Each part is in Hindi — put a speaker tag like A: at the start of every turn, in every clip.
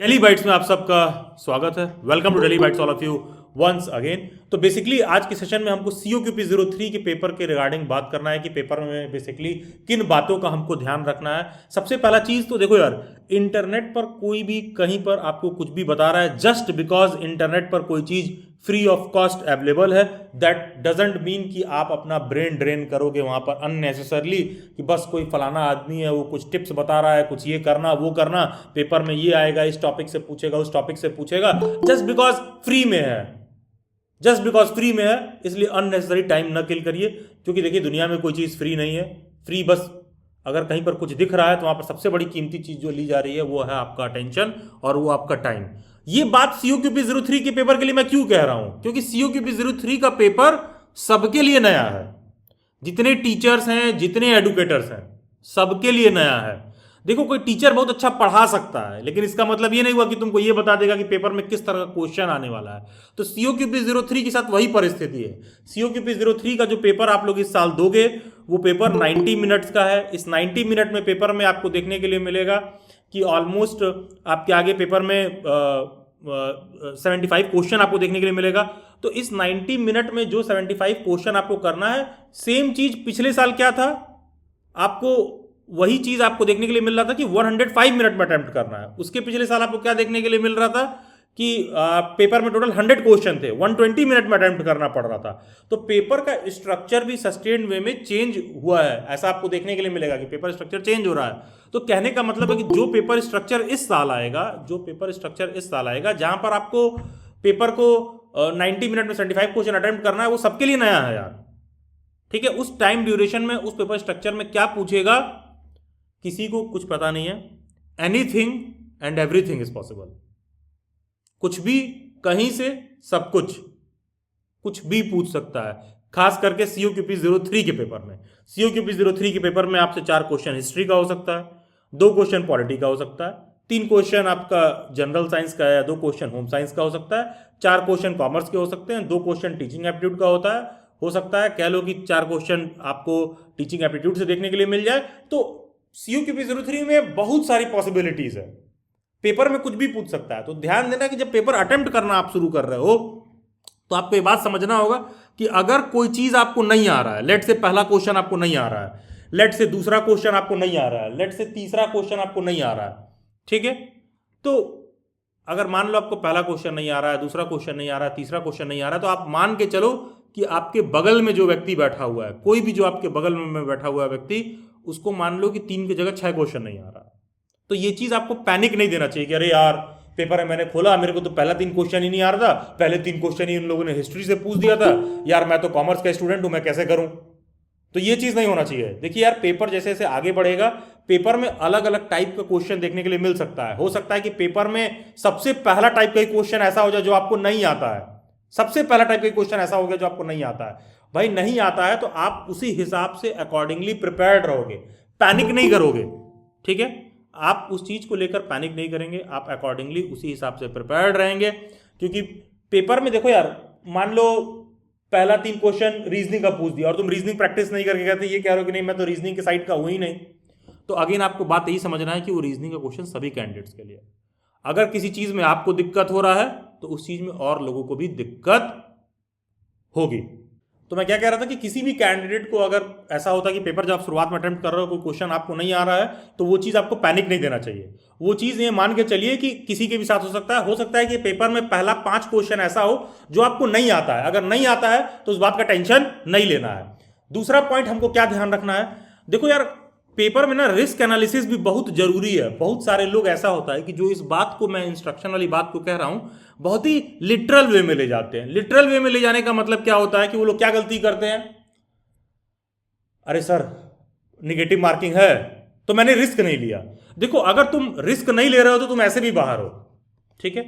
A: डेली बाइट्स में आप सबका स्वागत है। Welcome to Daily Bites all of you once again. तो बेसिकली आज के सेशन में हमको COQP03 के पेपर के रिगार्डिंग बात करना है कि पेपर में बेसिकली किन बातों का हमको ध्यान रखना है। सबसे पहला चीज़ तो देखो यार, इंटरनेट पर कोई भी कहीं पर आपको कुछ भी बता रहा है जस्ट बिकॉज इंटरनेट पर कोई चीज़ फ्री ऑफ कॉस्ट अवेलेबल है, दैट डजेंट मीन कि आप अपना ब्रेन ड्रेन करोगे वहां पर अननेसेसरली कि बस कोई फलाना आदमी है वो कुछ टिप्स बता रहा है, कुछ ये करना वो करना, पेपर में ये आएगा, इस टॉपिक से पूछेगा उस टॉपिक से पूछेगा, जस्ट बिकॉज फ्री में है, जस्ट बिकॉज फ्री में है इसलिए अननेसेसरी टाइम न किल करिए। क्योंकि देखिए दुनिया में कोई चीज़ फ्री नहीं है। फ्री बस अगर कहीं पर कुछ दिख रहा है तो वहां पर सबसे बड़ी कीमती चीज़ जो ली जा रही है वो है आपका अटेंशन और वो आपका टाइम। ये बात COQP03 के पेपर के लिए मैं क्यों कह रहा हूं, क्योंकि COQP03 का पेपर सबके लिए नया है। जितने टीचर्स हैं, जितने एडुकेटर्स हैं, सबके लिए नया है। देखो कोई टीचर बहुत अच्छा पढ़ा सकता है लेकिन इसका मतलब ये नहीं हुआ कि तुमको ये बता देगा कि पेपर में किस तरह का क्वेश्चन आने वाला है। तो COQP03 के साथ वही परिस्थिति है। COQP03 का जो पेपर आप लोग इस साल दोगे वो पेपर 90 मिनट्स का है। इस 90 मिनट में पेपर में आपको देखने के लिए मिलेगा कि ऑलमोस्ट आपके आगे पेपर में 75 क्वेश्चन आपको देखने के लिए मिलेगा। तो इस 90 मिनट में जो 75 क्वेश्चन आपको करना है, सेम चीज पिछले साल क्या था, आपको वही चीज आपको देखने के लिए मिल रहा था कि 105 मिनट में अटेम्प्ट करना है। उसके पिछले साल आपको क्या देखने के लिए मिल रहा था कि पेपर में टोटल 100 क्वेश्चन थे, 120 मिनट में अटेम्प्ट करना पड़ रहा था। तो पेपर का स्ट्रक्चर भी सस्टेन्ड वे में चेंज हुआ है, ऐसा आपको देखने के लिए मिलेगा कि पेपर स्ट्रक्चर चेंज हो रहा है। तो कहने का मतलब है कि जो पेपर स्ट्रक्चर इस साल आएगा, जो पेपर स्ट्रक्चर इस साल आएगा जहां पर आपको पेपर को 90 मिनट में 75 क्वेश्चन अटेम्प्ट करना है, वो सबके लिए नया है यार। ठीक है, उस टाइम ड्यूरेशन में उस पेपर स्ट्रक्चर में क्या पूछेगा किसी को कुछ पता नहीं है। Anything and everything is possible. कुछ भी, कहीं से, सब कुछ, कुछ भी पूछ सकता है। खास करके COQP03 के पेपर में। COQP03 के पेपर में आपसे 4 क्वेश्चन हिस्ट्री का हो सकता है, 2 क्वेश्चन पॉलिटी का हो सकता है, 3 क्वेश्चन आपका जनरल साइंस का है, 2 क्वेश्चन होम साइंस का हो सकता है, 4 क्वेश्चन कॉमर्स के हो सकते हैं, 2 क्वेश्चन टीचिंग एप्टीट्यूड का होता है, हो सकता है कह लो कि 4 क्वेश्चन आपको टीचिंग एप्टीट्यूड से देखने के लिए मिल जाए। तो COQP03 में बहुत सारी पॉसिबिलिटीज है, पेपर में कुछ भी पूछ सकता है। तो ध्यान देना कि जब पेपर अटेम्प्ट करना आप शुरू कर रहे हो तो आपको ये बात समझना होगा कि अगर कोई चीज आपको नहीं आ रहा है, लेट से पहला क्वेश्चन आपको नहीं आ रहा है, लेट से दूसरा क्वेश्चन आपको नहीं आ रहा है, लेट से तीसरा क्वेश्चन आपको नहीं आ रहा है, ठीक है, तो अगर मान लो आपको पहला क्वेश्चन नहीं आ रहा है, दूसरा क्वेश्चन नहीं आ रहा है, तीसरा क्वेश्चन नहीं आ रहा है, तो आप मान के चलो कि आपके बगल में जो व्यक्ति बैठा हुआ है, कोई भी जो आपके बगल में बैठा हुआ है व्यक्ति, उसको मान लो कि 3 की जगह 6 क्वेश्चन नहीं आ रहा। तो ये चीज आपको पैनिक नहीं देना चाहिए कि अरे यार पेपर है मैंने खोला, मेरे को तो पहला 3 क्वेश्चन ही नहीं आ रहा था, पहले 3 क्वेश्चन ही उन लोगों ने हिस्ट्री से पूछ दिया था, यार मैं तो कॉमर्स का स्टूडेंट हूं, मैं कैसे करूं। तो ये चीज नहीं होना चाहिए। देखिए यार, पेपर जैसे जैसे आगे बढ़ेगा, पेपर में अलग अलग टाइप का क्वेश्चन देखने के लिए मिल सकता है। हो सकता है कि पेपर में सबसे पहला टाइप का क्वेश्चन ऐसा हो जाए जो आपको नहीं आता है, सबसे पहला टाइप का क्वेश्चन ऐसा हो गया जो आपको नहीं आता है। भाई नहीं आता है तो आप उसी हिसाब से अकॉर्डिंगली प्रिपेयर्ड रहोगे, पैनिक नहीं करोगे, ठीक है, आप उस चीज को लेकर पैनिक नहीं करेंगे, आप अकॉर्डिंगली उसी हिसाब से प्रिपेयर्ड रहेंगे। क्योंकि पेपर में देखो यार, मान लो पहला 3 क्वेश्चन रीजनिंग का पूछ दिया और तुम रीजनिंग प्रैक्टिस नहीं करके कहते, ये कह रहे हो कि नहीं मैं तो रीजनिंग के साइड का हूं ही नहीं, तो अगेन आपको बात यही समझना है कि वो रीजनिंग का क्वेश्चन सभी कैंडिडेट्स के लिए। अगर किसी चीज में आपको दिक्कत हो रहा है तो उस चीज में और लोगों को भी दिक्कत होगी। तो मैं क्या कह रहा था कि किसी भी कैंडिडेट को अगर ऐसा होता है कि पेपर जब आप शुरुआत में अटेम्प्ट कर रहे हो, कोई क्वेश्चन आपको नहीं आ रहा है, तो वो चीज़ आपको पैनिक नहीं देना चाहिए। वो चीज़ ये मान के चलिए कि किसी के भी साथ हो सकता है कि पेपर में पहला 5 क्वेश्चन ऐसा हो जो आपको नहीं आता है। अगर नहीं आता है तो उस बात का टेंशन नहीं लेना है। दूसरा पॉइंट हमको क्या ध्यान रखना है, देखो यार पेपर में ना रिस्क एनालिसिस भी बहुत जरूरी है। बहुत सारे लोग ऐसा होता है कि जो इस बात को, मैं इंस्ट्रक्शन वाली बात को कह रहा हूं, बहुत ही लिटरल वे में ले जाते हैं। लिटरल वे में ले जाने का मतलब क्या होता है कि वो लोग क्या गलती करते हैं, अरे सर निगेटिव मार्किंग है तो मैंने रिस्क नहीं लिया। देखो अगर तुम रिस्क नहीं ले रहे हो तो तुम ऐसे भी बाहर हो, ठीक है,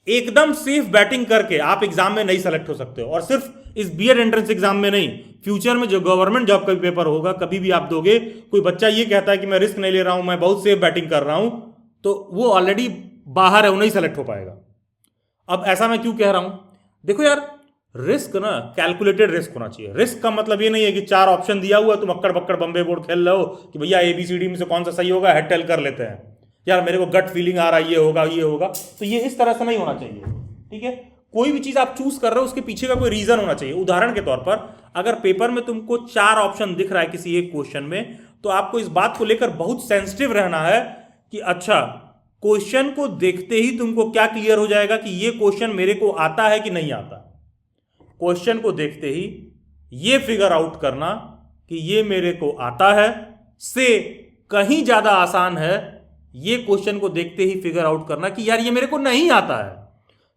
A: एकदम सेफ बैटिंग करके आप एग्जाम में नहीं सेलेक्ट हो सकते हो। और सिर्फ इस बीएड एंट्रेंस एग्जाम में नहीं, फ्यूचर में जो गवर्नमेंट जॉब का भी पेपर होगा, कभी भी आप दोगे, कोई बच्चा ये कहता है कि मैं रिस्क नहीं ले रहा हूं, मैं बहुत सेफ बैटिंग कर रहा हूं, तो वो ऑलरेडी बाहर है, वो नहीं सेलेक्ट हो पाएगा। अब ऐसा मैं क्यों कह रहा हूं, देखो यार रिस्क ना कैलकुलेटेड रिस्क होना चाहिए। रिस्क का मतलब ये नहीं है कि 4 ऑप्शन दिया हुआ है, तुम अक्कड़ बक्कड़ बम्बे बोर्ड खेल रहे हो कि भैया ABCD में से कौन सा सही होगा, हेड टेल कर लेते हैं। यार मेरे को गट फीलिंग आ रहा है, ये होगा, तो ये इस तरह से नहीं होना चाहिए। ठीक है, कोई भी चीज आप चूज कर रहे हो उसके पीछे का कोई रीजन होना चाहिए। उदाहरण के तौर पर अगर पेपर में तुमको 4 ऑप्शन दिख रहा है किसी एक क्वेश्चन में, तो आपको इस बात को लेकर बहुत सेंसिटिव रहना है कि अच्छा, क्वेश्चन को देखते ही तुमको क्या क्लियर हो जाएगा कि ये क्वेश्चन मेरे को आता है कि नहीं आता। क्वेश्चन को देखते ही ये फिगर आउट करना कि ये मेरे को आता है से कहीं ज्यादा आसान है ये क्वेश्चन को देखते ही फिगर आउट करना कि यार ये मेरे को नहीं आता है।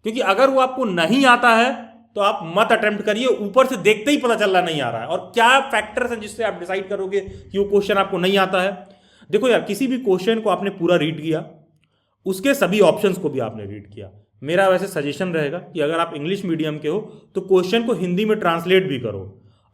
A: क्योंकि अगर वो आपको नहीं आता है तो आप मत अटेम्प्ट करिए, ऊपर से देखते ही पता चल रहा नहीं आ रहा है। और क्या फैक्टर्स हैं जिससे आप डिसाइड करोगे कि वो क्वेश्चन आपको नहीं आता है। देखो यार, किसी भी क्वेश्चन को आपने पूरा रीड किया, उसके सभी ऑप्शंस को भी आपने रीड किया, मेरा वैसे सजेशन रहेगा कि अगर आप इंग्लिश मीडियम के हो तो क्वेश्चन को हिंदी में ट्रांसलेट भी करो।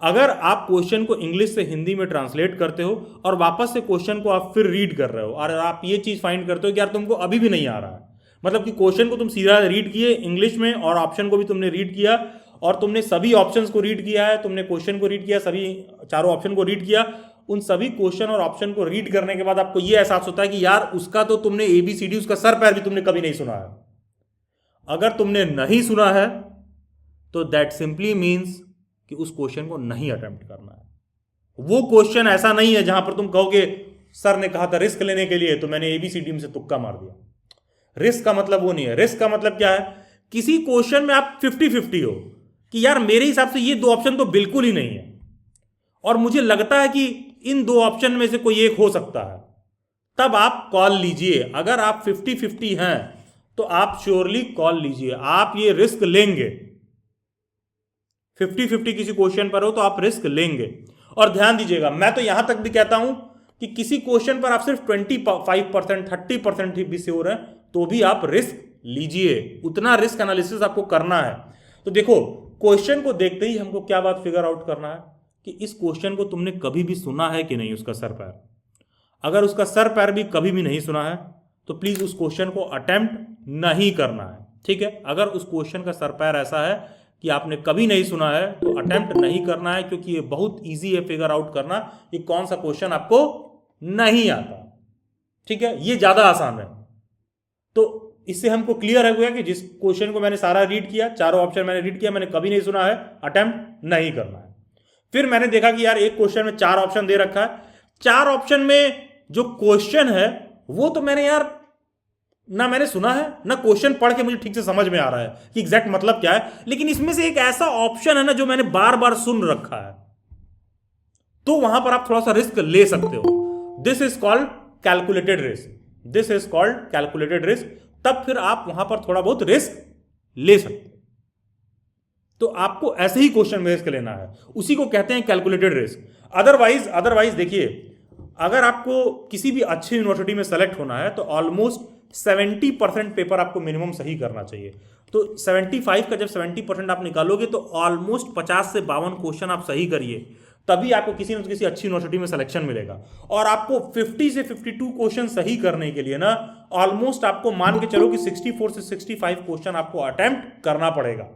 A: अगर आप क्वेश्चन को इंग्लिश से हिंदी में ट्रांसलेट करते हो और वापस से क्वेश्चन को आप फिर रीड कर रहे हो और आप ये चीज फाइंड करते हो कि यार तुमको अभी भी नहीं आ रहा है, मतलब कि क्वेश्चन को तुम सीधा रीड किए इंग्लिश में और ऑप्शन को भी तुमने रीड किया और तुमने सभी ऑप्शंस को रीड किया है, तुमने क्वेश्चन को रीड किया, सभी चारों ऑप्शन को रीड किया, उन सभी क्वेश्चन और ऑप्शन को रीड करने के बाद आपको यह एहसास होता है कि यार उसका तो तुमने ABCD उसका सर पैर भी तुमने कभी नहीं सुना है। अगर तुमने नहीं सुना है तो दैट सिंपली मीन्स कि उस क्वेश्चन को नहीं अटेम्प्ट करना है। वो क्वेश्चन ऐसा नहीं है जहां पर तुम कहोगे सर ने कहा था रिस्क लेने के लिए तो मैंने ABCD में से तुक्का मार दिया। रिस्क का मतलब वो नहीं है। रिस्क का मतलब क्या है, किसी क्वेश्चन में आप 50-50 हो कि यार मेरे हिसाब से ये 2 ऑप्शन तो बिल्कुल ही नहीं है और मुझे लगता है कि इन 2 ऑप्शन में से कोई एक हो सकता है, तब आप कॉल लीजिए। अगर आप 50-50 हैं तो आप श्योरली कॉल लीजिए, आप ये रिस्क लेंगे। 50-50 किसी क्वेश्चन पर हो तो आप रिस्क लेंगे। और ध्यान दीजिएगा, मैं तो यहां तक भी कहता हूं कि किसी क्वेश्चन पर आप सिर्फ 25%, 30% ही भी श्योर हैं तो भी आप रिस्क लीजिए। उतना रिस्क एनालिसिस आपको करना है। तो देखो, क्वेश्चन को देखते ही हमको क्या बात फिगर आउट करना है कि इस क्वेश्चन को तुमने कभी भी सुना है कि नहीं, उसका सर पैर। अगर उसका सर पैर भी कभी भी नहीं सुना है तो प्लीज उस क्वेश्चन को अटेम्प्ट नहीं करना है। ठीक है, अगर उस क्वेश्चन का सर पैर ऐसा है कि आपने कभी नहीं सुना है तो अटेम्प्ट नहीं करना है, क्योंकि ये बहुत इजी है फिगर आउट करना कि कौन सा क्वेश्चन आपको नहीं आता। ठीक है, ये ज्यादा आसान है। तो इससे हमको क्लियर है गया कि जिस क्वेश्चन को मैंने सारा रीड किया, चारों ऑप्शन मैंने रीड किया, मैंने कभी नहीं सुना है, अटेम्प्ट नहीं करना है। फिर मैंने देखा कि यार एक क्वेश्चन में 4 ऑप्शन दे रखा है, 4 ऑप्शन में जो क्वेश्चन है वो तो मैंने यार ना मैंने सुना है ना क्वेश्चन पढ़ के मुझे ठीक से समझ में आ रहा है कि एग्जैक्ट मतलब क्या है, लेकिन इसमें से एक ऐसा ऑप्शन है ना जो मैंने बार बार सुन रखा है, तो वहां पर आप थोड़ा सा रिस्क ले सकते हो। This is called calculated risk, this is called calculated risk. तब फिर आप वहां पर थोड़ा बहुत रिस्क ले सकते हो। तो आपको ऐसे ही क्वेश्चन में रिस्क लेना है, उसी को कहते हैं कैलकुलेटेड रिस्क। अदरवाइज देखिए, अगर आपको किसी भी अच्छी यूनिवर्सिटी में सेलेक्ट होना है तो ऑलमोस्ट 70% पेपर आपको मिनिमम सही करना चाहिए। तो 75 का जब 70% आप निकालोगे तो ऑलमोस्ट 50 से 52 क्वेश्चन आप सही करिए, तभी आपको किसी न किसी अच्छी यूनिवर्सिटी में सिलेक्शन मिलेगा। और आपको 50 से 52 क्वेश्चन सही करने के लिए ना ऑलमोस्ट आपको मान के चलो कि 64 से 65 क्वेश्चन आपको अटेम्प्ट करना पड़ेगा।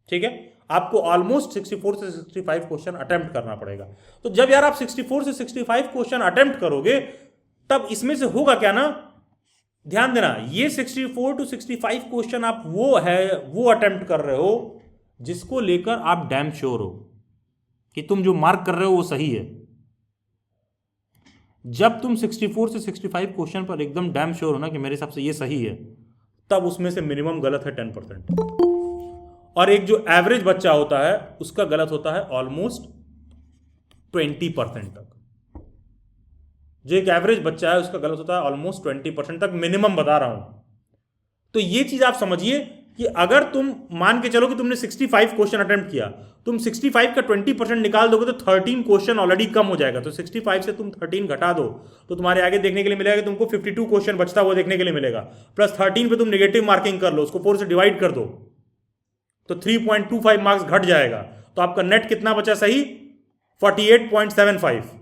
A: ठीक है, आपको ऑलमोस्ट 64 से 65 क्वेश्चन अटेम्प्ट करना पड़ेगा। तो जब यार आप 64 से 65 क्वेश्चन अटेम्प्ट करोगे तब इसमें से होगा क्या ना, ध्यान देना, ये 64 to 65 क्वेश्चन आप वो अटेम्प्ट कर रहे हो जिसको लेकर आप डैम श्योर हो कि तुम जो मार्क कर रहे हो वो सही है। जब तुम 64 से 65 क्वेश्चन पर एकदम डैम श्योर हो ना कि मेरे हिसाब से ये सही है, तब उसमें से मिनिमम गलत है 10%। और एक जो एवरेज बच्चा होता है उसका गलत होता है ऑलमोस्ट 20% तक। जो एक एवरेज बच्चा है उसका गलत होता है ऑलमोस्ट 20% तक, मिनिमम बता रहा हूं। तो ये चीज आप समझिए कि अगर तुम मान के चलो कि तुमने 65 क्वेश्चन अटेम्प्ट किया, तुम 65 का 20% निकाल दोगे तो 13 क्वेश्चन ऑलरेडी कम हो जाएगा। तो 65 से तुम 13 घटा दो तो तुम्हारे आगे देखने के लिए मिलेगा कि तुमको 52 क्वेश्चन बचता हुआ देखने के लिए मिलेगा। प्लस 13 पे तुम नेगेटिव मार्किंग कर लो, उसको 4 से डिवाइड कर दो तो 3.25 मार्क्स घट जाएगा। तो आपका नेट कितना बचा सही, 48.75।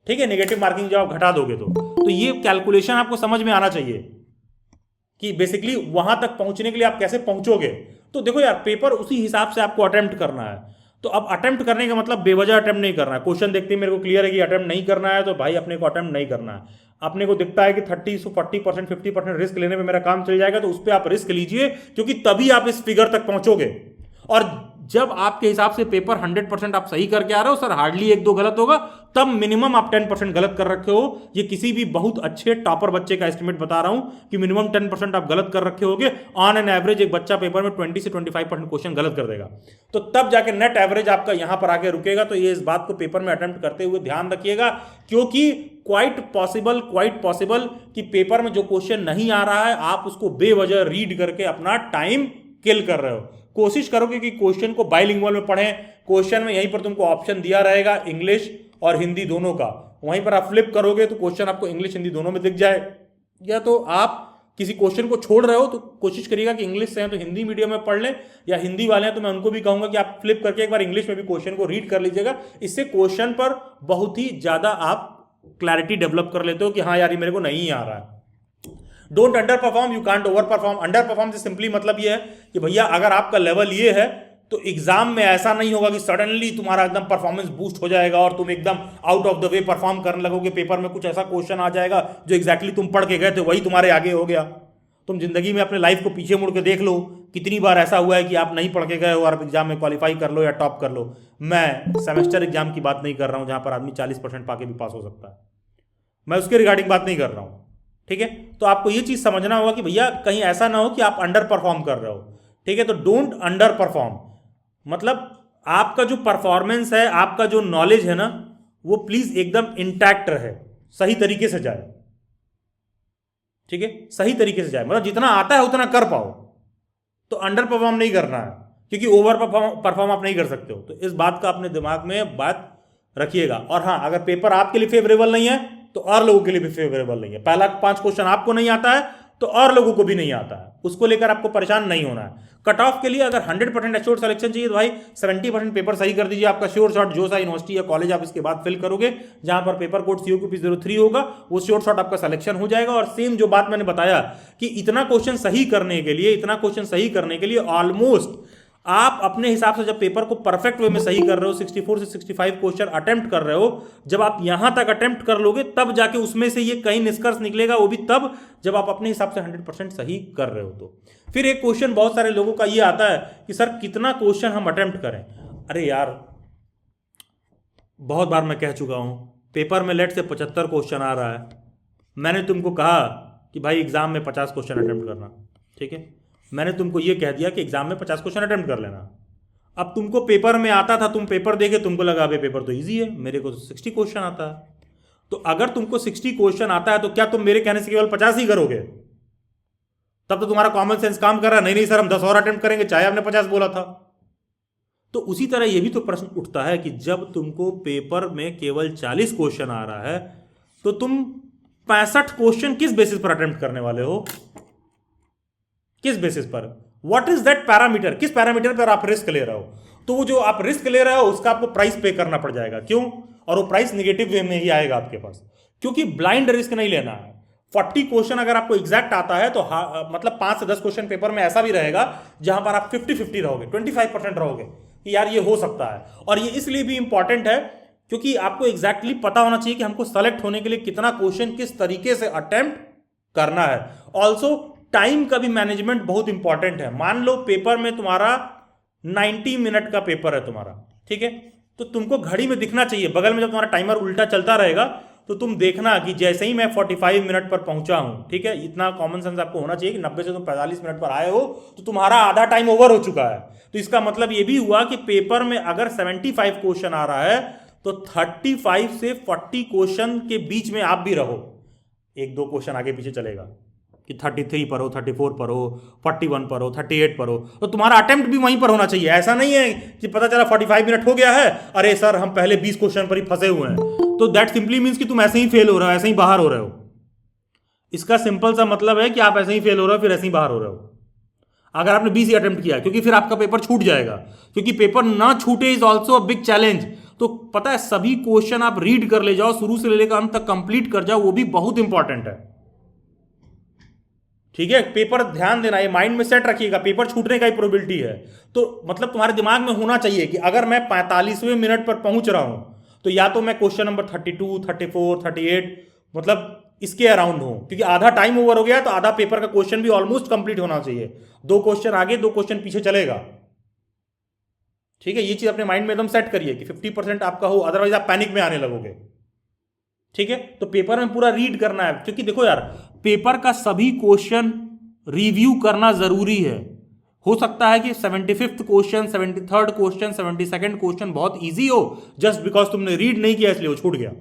A: ठीक है, नेगेटिव मार्किंग जब आप घटा दोगे तो ये कैलकुलेशन आपको समझ में आना चाहिए कि बेसिकली वहां तक पहुंचने के लिए आप कैसे पहुंचोगे। तो देखो यार, पेपर उसी हिसाब से आपको अटेम्प्ट करना है। तो अब अटेम्प्ट करने का मतलब बेवजह अटेम्प्ट नहीं करना है। क्वेश्चन देखते ही मेरे को क्लियर है कि अटेम्प्ट नहीं करना है तो भाई अपने को अटेम्प्ट नहीं करना है। अपने को दिखता है कि 30 से 40% 50% रिस्क लेने में मेरा काम चल जाएगा, तो उस पर आप रिस्क लीजिए, क्योंकि तभी आप इस फिगर तक पहुंचोगे। और जब आपके हिसाब से पेपर 100% आप सही करके आ रहे हो, सर हार्डली 1-2 गलत होगा, तब मिनिमम आप 10% गलत कर रखे हो। ये किसी भी बहुत अच्छे टॉपर बच्चे का एस्टिमेट बता रहा हूं कि मिनिमम 10% आप गलत कर रखे होगे। ऑन एन एवरेज एक बच्चा पेपर में 20 से 25% क्वेश्चन गलत कर देगा, तो तब जाके नेट एवरेज आपका यहां पर आके रुकेगा। तो ये इस बात को पेपर में अटेम्प्ट करते हुए ध्यान रखिएगा, क्योंकि क्वाइट पॉसिबल कि पेपर में जो क्वेश्चन नहीं आ रहा है आप उसको बेवजह रीड करके अपना टाइम किल कर रहे हो। कोशिश करोगे कि क्वेश्चन को बाइलिंगुअल में पढ़ें। क्वेश्चन में यहीं पर तुमको ऑप्शन दिया रहेगा इंग्लिश और हिंदी दोनों का, वहीं पर आप फ्लिप करोगे तो क्वेश्चन आपको इंग्लिश हिंदी दोनों में दिख जाए। या तो आप किसी क्वेश्चन को छोड़ रहे हो तो कोशिश करिएगा कि इंग्लिश से हैं तो हिंदी मीडियम में पढ़ लें, या हिंदी वाले हैं तो मैं उनको भी कहूंगा कि आप फ्लिप करके एक बार इंग्लिश में भी क्वेश्चन को रीड कर लीजिएगा। इससे क्वेश्चन पर बहुत ही ज्यादा आप क्लैरिटी डेवलप कर लेते हो कि हाँ यार ये मेरे को नहीं आ रहा है। Don't under perform, you can't over perform. Under perform से सिंपली मतलब ये है कि भैया अगर आपका लेवल ये है तो एग्जाम में ऐसा नहीं होगा कि सडनली तुम्हारा एकदम परफॉर्मेंस बूस्ट हो जाएगा और तुम एकदम out of the way perform करने लगोगे। पेपर में कुछ ऐसा क्वेश्चन आ जाएगा जो एग्जैक्टली तुम पढ़ के गए थे वही तुम्हारे आगे हो गया। तुम जिंदगी में अपने लाइफ को पीछे मुड़ के देख लो, कितनी बार ऐसा हुआ है कि आप नहीं पढ़ के गए हो और एग्जाम में क्वालिफाई कर लो या टॉप कर लो। मैं सेमेस्टर एग्जाम की बात नहीं कर रहा हूं जहां पर आदमी 40% पाके भी पास हो सकता है, मैं उसके रिगार्डिंग बात नहीं कर रहा हूं। ठीक है, तो आपको ये चीज समझना होगा कि भैया कहीं ऐसा ना हो कि आप अंडर परफॉर्म कर रहे हो। ठीक है, तो डोंट अंडर परफॉर्म, मतलब आपका जो परफॉर्मेंस है, आपका जो नॉलेज है ना, वो प्लीज एकदम इंटैक्ट रहे, सही तरीके से जाए। ठीक है, सही तरीके से जाए, मतलब जितना आता है उतना कर पाओ। तो अंडर परफॉर्म नहीं करना है, क्योंकि ओवर परफॉर्म आप नहीं कर सकते हो। तो इस बात का अपने दिमाग में बात रखिएगा। और हाँ, अगर पेपर आपके लिए फेवरेबल नहीं है तो और लोगों के लिए भी फेवरेबल नहीं है। पहला 5 क्वेश्चन आपको नहीं आता है तो और लोगों को भी नहीं आता है, उसको लेकर आपको परेशान नहीं होना है। कट ऑफ के लिए अगर 100% एश्योर्ड सिलेक्शन चाहिए तो भाई 70% पेपर सही कर दीजिए। आपका श्योर शॉट जो सा यूनिवर्सिटी या कॉलेज आप इसके बाद फिल करोगे, जहां पर पेपर कोड COQP03 होगा, वो श्योर शॉट आपका सिलेक्शन हो जाएगा। और सेम जो बात मैंने बताया कि इतना क्वेश्चन सही करने के लिए ऑलमोस्ट आप अपने हिसाब से जब पेपर को परफेक्ट वे में सही कर रहे हो, 64 से 65 क्वेश्चन अटेम्प्ट कर रहे हो, जब आप यहां तक अटेम्प्ट कर लोगे तब जाके उसमें से ये कहीं निष्कर्ष निकलेगा, वो भी तब जब आप अपने हिसाब से 100% सही कर रहे हो। तो फिर एक क्वेश्चन बहुत सारे लोगों का ये आता है कि सर कितना क्वेश्चन हम अटेम्प्ट करें। अरे यार, बहुत बार मैं कह चुका हूं, पेपर में लेट से 75 क्वेश्चन आ रहा है, मैंने तुमको कहा कि भाई एग्जाम में 50 क्वेश्चन अटेम्प्ट करना। ठीक है, मैंने तुमको ये कह दिया कि एग्जाम में 50 क्वेश्चन अटेम्प्ट कर लेना। अब तुमको पेपर में आता था, तुम पेपर देखे, तुमको लगा अबे पेपर तो इजी है, मेरे को तो 60 क्वेश्चन आता है। तो अगर तुमको 60 क्वेश्चन आता है तो क्या तुम मेरे कहने से केवल 50 ही करोगे? तब तो तुम्हारा कॉमन सेंस काम कर रहा है, नहीं सर हम 10 और अटेम्प्ट करेंगे, चाहे आपने 50 बोला था। तो उसी तरह यह भी तो प्रश्न उठता है कि जब तुमको पेपर में केवल 40 क्वेश्चन आ रहा है तो तुम 65 क्वेश्चन किस बेसिस पर अटेम्प्ट करने वाले हो? किस बेसिस पर? What is that parameter? किस पैरामीटर पर आप रिस्क ले रहे हो? तो वो जो आप रिस्क ले रहे हो उसका आपको प्राइस पे करना पड़ जाएगा। क्यों? और वो प्राइस निगेटिव वे में ही आएगा आपके पास, क्योंकि ब्लाइंड रिस्क नहीं लेना है। 40 क्वेश्चन अगर आपको एग्जैक्ट आता है तो मतलब 5 से 10 क्वेश्चन पेपर में ऐसा भी रहेगा जहां पर आप 50-50 रहोगे, 25% रहोगे कि यार ये हो सकता है। और ये इसलिए भी इंपॉर्टेंट है क्योंकि आपको एग्जैक्टली पता होना चाहिए कि हमको सेलेक्ट होने के लिए कितना क्वेश्चन किस तरीके से अटेम्प्ट करना है। ऑल्सो टाइम का भी मैनेजमेंट बहुत इंपॉर्टेंट है। मान लो पेपर में तुम्हारा 90 मिनट का पेपर है तुम्हारा, ठीक है, तो तुमको घड़ी में दिखना चाहिए, बगल में जब तुम्हारा टाइमर उल्टा चलता रहेगा तो तुम देखना कि जैसे ही मैं 45 मिनट पर पहुंचा हूं, ठीक है, इतना कॉमन सेंस आपको होना चाहिए कि 90 से तुम 45 मिनट पर आए हो तो तुम्हारा आधा टाइम ओवर हो चुका है। तो इसका मतलब यह भी हुआ कि पेपर में अगर 75 क्वेश्चन आ रहा है तो 35 से 40 क्वेश्चन के बीच में आप भी रहो, 1-2 क्वेश्चन आगे पीछे चलेगा कि 33 पर हो, 34 पर हो, 41 पर हो, 38 पर हो, तो तुम्हारा अटेम्प्ट भी वहीं पर होना चाहिए। ऐसा नहीं है कि पता चला 45 मिनट हो गया है, अरे सर हम पहले 20 क्वेश्चन पर ही फंसे हुए हैं, तो दैट सिंपली मीन्स कि तुम ऐसे ही फेल हो रहे हो, ऐसे ही बाहर हो रहे हो। इसका सिंपल सा मतलब है कि आप ऐसे ही फेल हो रहे हो, फिर ऐसे ही बाहर हो रहे हो अगर आपने 20 ही अटेम्प्ट किया, क्योंकि फिर आपका पेपर छूट जाएगा। क्योंकि पेपर ना छूटे is also a big challenge. तो पता है, सभी क्वेश्चन आप रीड कर ले जाओ, शुरू से लेकर अंत तक कंप्लीट कर जाओ, वो भी बहुत इंपॉर्टेंट है। ठीक है, पेपर ध्यान देना, ये माइंड में सेट रखिएगा, पेपर छूटने का ही प्रोबेबिलिटी है। तो मतलब तुम्हारे दिमाग में होना चाहिए कि अगर मैं 45वें मिनट पर पहुंच रहा हूं तो या तो मैं क्वेश्चन नंबर 32, 34, 38 मतलब इसके अराउंड हो, क्योंकि आधा टाइम ओवर हो गया तो आधा पेपर का क्वेश्चन भी ऑलमोस्ट कंप्लीट होना चाहिए। 2 क्वेश्चन आगे 2 क्वेश्चन पीछे चलेगा। ठीक है, ये चीज अपने माइंड में एकदम सेट करिए कि 50% आपका हो, अदरवाइज आप पैनिक में आने लगोगे। ठीक है, तो पेपर में पूरा रीड करना है, क्योंकि देखो यार पेपर का सभी क्वेश्चन रिव्यू करना जरूरी है। हो सकता है कि 75th question, 73rd question, 72nd question बहुत इजी हो, जस्ट बिकॉज तुमने रीड नहीं किया इसलिए वो छूट गया।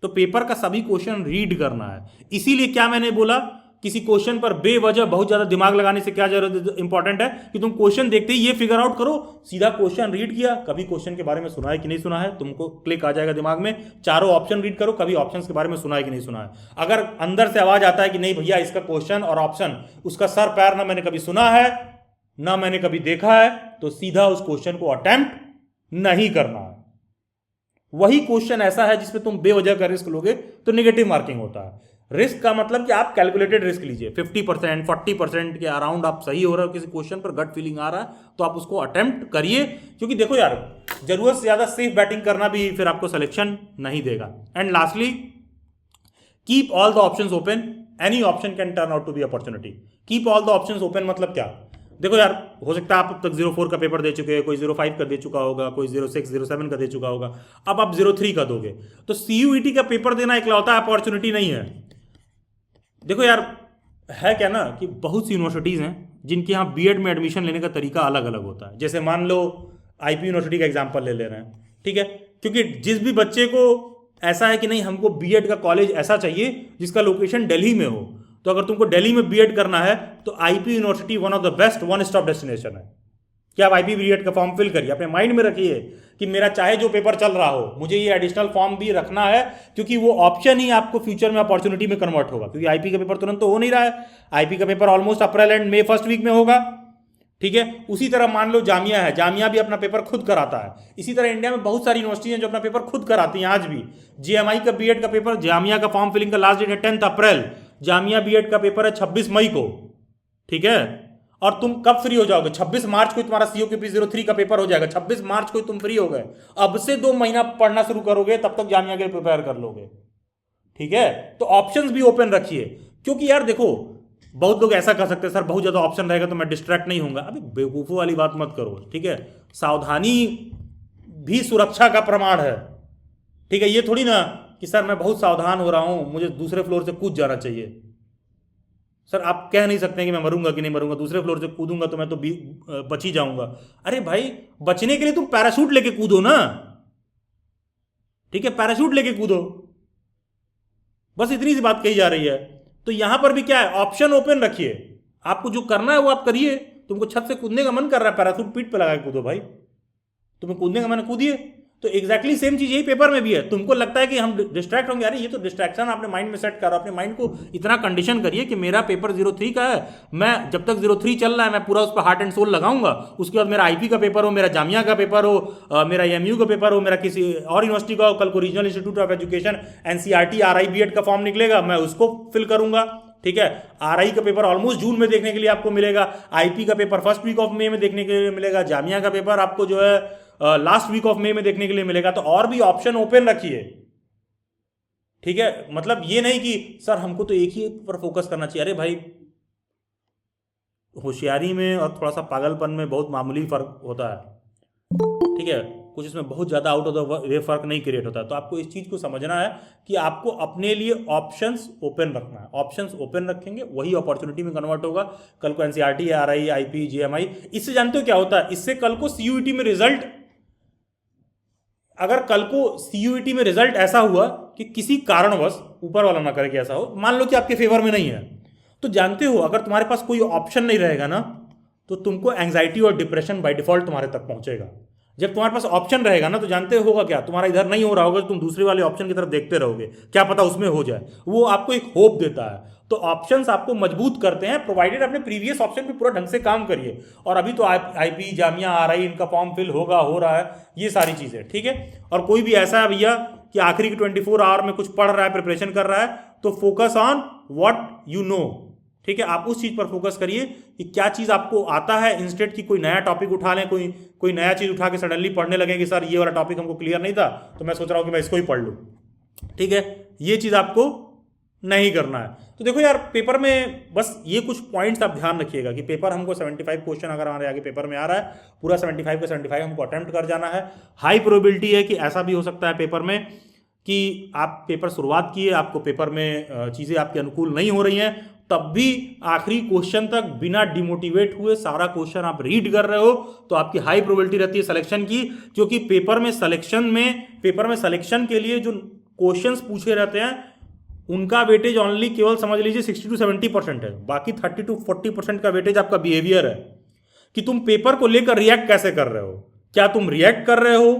A: तो पेपर का सभी क्वेश्चन रीड करना है। इसीलिए क्या मैंने बोला, किसी क्वेश्चन पर बेवजह बहुत ज्यादा दिमाग लगाने से क्या जरूरत, इंपॉर्टेंट है कि तुम क्वेश्चन देखते ही ये फिगर आउट करो, सीधा क्वेश्चन रीड किया, कभी क्वेश्चन के बारे में सुना है कि नहीं सुना है, तुमको क्लिक आ जाएगा दिमाग में। चारों ऑप्शन रीड करो, कभी ऑप्शंस के बारे में सुना है कि नहीं सुना है। अगर अंदर से आवाज आता है कि नहीं भैया इसका क्वेश्चन और ऑप्शन उसका सर पैर ना मैंने कभी सुना है ना मैंने कभी देखा है, तो सीधा उस क्वेश्चन को अटेम्प्ट नहीं करना है। वही क्वेश्चन ऐसा है जिसमें तुम बेवजह का रिस्क लोगे तो नेगेटिव मार्किंग होता है। रिस्क का मतलब कि आप कैलकुलेटेड रिस्क लीजिए, 50% 40% के अराउंड आप सही हो रहे हो किसी क्वेश्चन पर, गट फीलिंग आ रहा है तो आप उसको अटेम्प्ट करिए। क्योंकि देखो यार जरूरत से ज्यादा सेफ बैटिंग करना भी फिर आपको सिलेक्शन नहीं देगा। And lastly, keep all the options open, any option can turn out to be opportunity. Keep all the options open मतलब क्या, देखो यार हो सकता है आप अब तक 04 का पेपर दे चुके हैं, कोई 05 का दे चुका होगा, कोई 06 07 का दे चुका होगा, अब आप 03 का दोगे, तो CUET का पेपर देना इकलौता अपॉर्चुनिटी नहीं है। देखो यार है क्या ना कि बहुत सी यूनिवर्सिटीज़ हैं जिनके यहाँ बीएड में एडमिशन लेने का तरीका अलग अलग होता है। जैसे मान लो IP यूनिवर्सिटी का एग्जाम्पल ले रहे हैं, ठीक है, क्योंकि जिस भी बच्चे को ऐसा है कि नहीं हमको बीएड का कॉलेज ऐसा चाहिए जिसका लोकेशन दिल्ली में हो, तो अगर तुमको दिल्ली में बीएड करना है तो IP university one of the best one stop destination है कि आप IP बीएड का फॉर्म फिल करिए। अपने माइंड में रखिए कि मेरा चाहे जो पेपर चल रहा हो मुझे ये एडिशनल फॉर्म भी रखना है, क्योंकि वो ऑप्शन ही आपको फ्यूचर में अपॉर्चुनिटी में कन्वर्ट होगा। क्योंकि IP का पेपर तुरंत तो हो नहीं रहा है, IP का paper almost April end May first week में होगा। ठीक है, उसी तरह मान लो जामिया है, जामिया भी अपना पेपर खुद कराता है। इसी तरह इंडिया में बहुत सारी यूनिवर्सिटी हैं जो अपना पेपर खुद कराती हैं आज भी। JMI का बीएड का पेपर, जामिया का फॉर्म फिलिंग का लास्ट डेट है 10 अप्रैल, जामिया बीएड का पेपर है 26 मई को। ठीक है, और तुम कब फ्री हो जाओगे, 26 मार्च को तुम्हारा COQP 03 का पेपर हो जाएगा, 26 मार्च को तुम फ्री हो गए। अब से 2 महीना पढ़ना शुरू करोगे तब तक जामिया के लिए प्रिपेयर कर लोगे। ठीक है, तो ऑप्शंस भी ओपन रखिए, क्योंकि यार देखो बहुत लोग ऐसा कर सकते हैं सर बहुत ज्यादा ऑप्शन रहेगा तो मैं डिस्ट्रैक्ट नहीं होऊंगा। अभी बेवकूफों वाली बात मत करो। ठीक है, सावधानी भी सुरक्षा का प्रमाण है। ठीक है, ये थोड़ी ना कि सर मैं बहुत सावधान हो रहा हूं मुझे दूसरे फ्लोर से कूद जाना चाहिए। सर आप कह नहीं सकते कि मैं मरूंगा कि नहीं मरूंगा, दूसरे फ्लोर से कूदूंगा तो मैं तो बच ही जाऊंगा। अरे भाई बचने के लिए तुम पैराशूट लेके कूदो ना। ठीक है, पैराशूट लेके कूदो, बस इतनी सी बात कही जा रही है। तो यहां पर भी क्या है, ऑप्शन ओपन रखिए, आपको जो करना है वो आप करिए। तुमको छत से कूदने का मन कर रहा है, पैराशूट पीठ पे लगा के कूदो भाई, तुम्हें कूदने का मन कूदिए। तो एग्जैक्टली सेम चीज यही पेपर में भी है। तुमको लगता है कि हम डिस्ट्रैक्ट होंगे, अरे ये तो डिस्ट्रैक्शन आपने माइंड में सेट करो। अपने माइंड को इतना कंडीशन करिए कि मेरा पेपर 03 का है, मैं जब तक 03 चल रहा है मैं पूरा उस पर हार्ट एंड सोल लगाऊंगा। उसके बाद मेरा IP का पेपर हो, मेरा जामिया का पेपर हो, मेरा MU का पेपर हो, मेरा किसी और यूनिवर्सिटी का हो, कल को regional institute of education NCERT RI B Ed का फॉर्म निकलेगा, मैं उसको फिल करूंगा। ठीक है, RI का पेपर ऑलमोस्ट जून में देखने के लिए आपको मिलेगा, IP का paper first week of May में देखने के लिए मिलेगा, जामिया का पेपर आपको जो है लास्ट वीक ऑफ मई में देखने के लिए मिलेगा। तो और भी ऑप्शन ओपन रखिए। ठीक है, मतलब ये नहीं कि सर हमको तो एक ही पर फोकस करना चाहिए। अरे भाई होशियारी में और थोड़ा सा पागलपन में बहुत मामूली फर्क होता है। ठीक है, कुछ इसमें बहुत ज़्यादा आउट ऑफ द वे फर्क नहीं क्रिएट होता। तो आपको इस चीज़ को समझना है कि आपको अपने लिए ऑप्शंस ओपन रखना है। ऑप्शंस ओपन रखेंगे वही अपॉर्चुनिटी में कन्वर्ट होगा। कल को NCERT RI IP JMI, इससे जानते हो क्या होता है, इससे कल को CUET में रिजल्ट, अगर कल को CUET में रिजल्ट ऐसा हुआ कि किसी कारणवश, ऊपर वाला ना करे कि ऐसा हो, मान लो कि आपके फेवर में नहीं है, तो जानते हो अगर तुम्हारे पास कोई ऑप्शन नहीं रहेगा ना तो तुमको एंग्जाइटी और डिप्रेशन बाय डिफॉल्ट तुम्हारे तक पहुंचेगा। जब तुम्हारे पास ऑप्शन रहेगा ना तो जानते होगा क्या, तुम्हारा इधर नहीं हो रहा होगा, तुम दूसरे वाले ऑप्शन की तरफ देखते रहोगे, क्या पता उसमें हो जाए। वो आपको एक होप देता है। तो ऑप्शंस आपको मजबूत करते हैं, प्रोवाइडेड अपने प्रीवियस ऑप्शन पे पूरा ढंग से काम करिए। और अभी तो IP जामिया RI इनका फॉर्म फिल होगा, हो रहा है, ये सारी चीजें। ठीक है, और कोई भी ऐसा है भैया कि आखिरी की 24 आवर में कुछ पढ़ रहा है, प्रिपरेशन कर रहा है, तो focus on what you know. ठीक है, आप उस चीज पर फोकस करिए कि क्या चीज आपको आता है, इंस्टेड की कोई नया टॉपिक उठा लें, कोई नया चीज उठा के सडनली पढ़ने लगे कि सर ये वाला टॉपिक हमको क्लियर नहीं था तो मैं सोच रहा हूं कि मैं इसको ही पढ़ लूं। ठीक है, ये चीज आपको नहीं करना है। तो देखो यार, पेपर में बस ये कुछ पॉइंट्स आप ध्यान रखिएगा कि पेपर हमको 75 क्वेश्चन अगर हमारे आगे पेपर में आ रहा है, पूरा 75 का 75 हमको अटेम्प्ट कर जाना है। हाई प्रोबेबिलिटी है कि ऐसा भी हो सकता है पेपर में कि आप पेपर शुरुआत किए, आपको पेपर में चीज़ें आपके अनुकूल नहीं हो रही हैं, तब भी आखिरी क्वेश्चन तक बिना डिमोटिवेट हुए सारा क्वेश्चन आप रीड कर रहे हो, तो आपकी हाई प्रोबेबिलिटी रहती है सिलेक्शन की। क्योंकि पेपर में सिलेक्शन के लिए जो क्वेश्चंस पूछे रहते हैं उनका वेटेज ऑनली केवल समझ लीजिए 60 to 70% है। बाकी 30 to 40% का वेटेज आपका बिहेवियर है कि तुम पेपर को लेकर रिएक्ट कैसे कर रहे हो। क्या तुम रिएक्ट कर रहे हो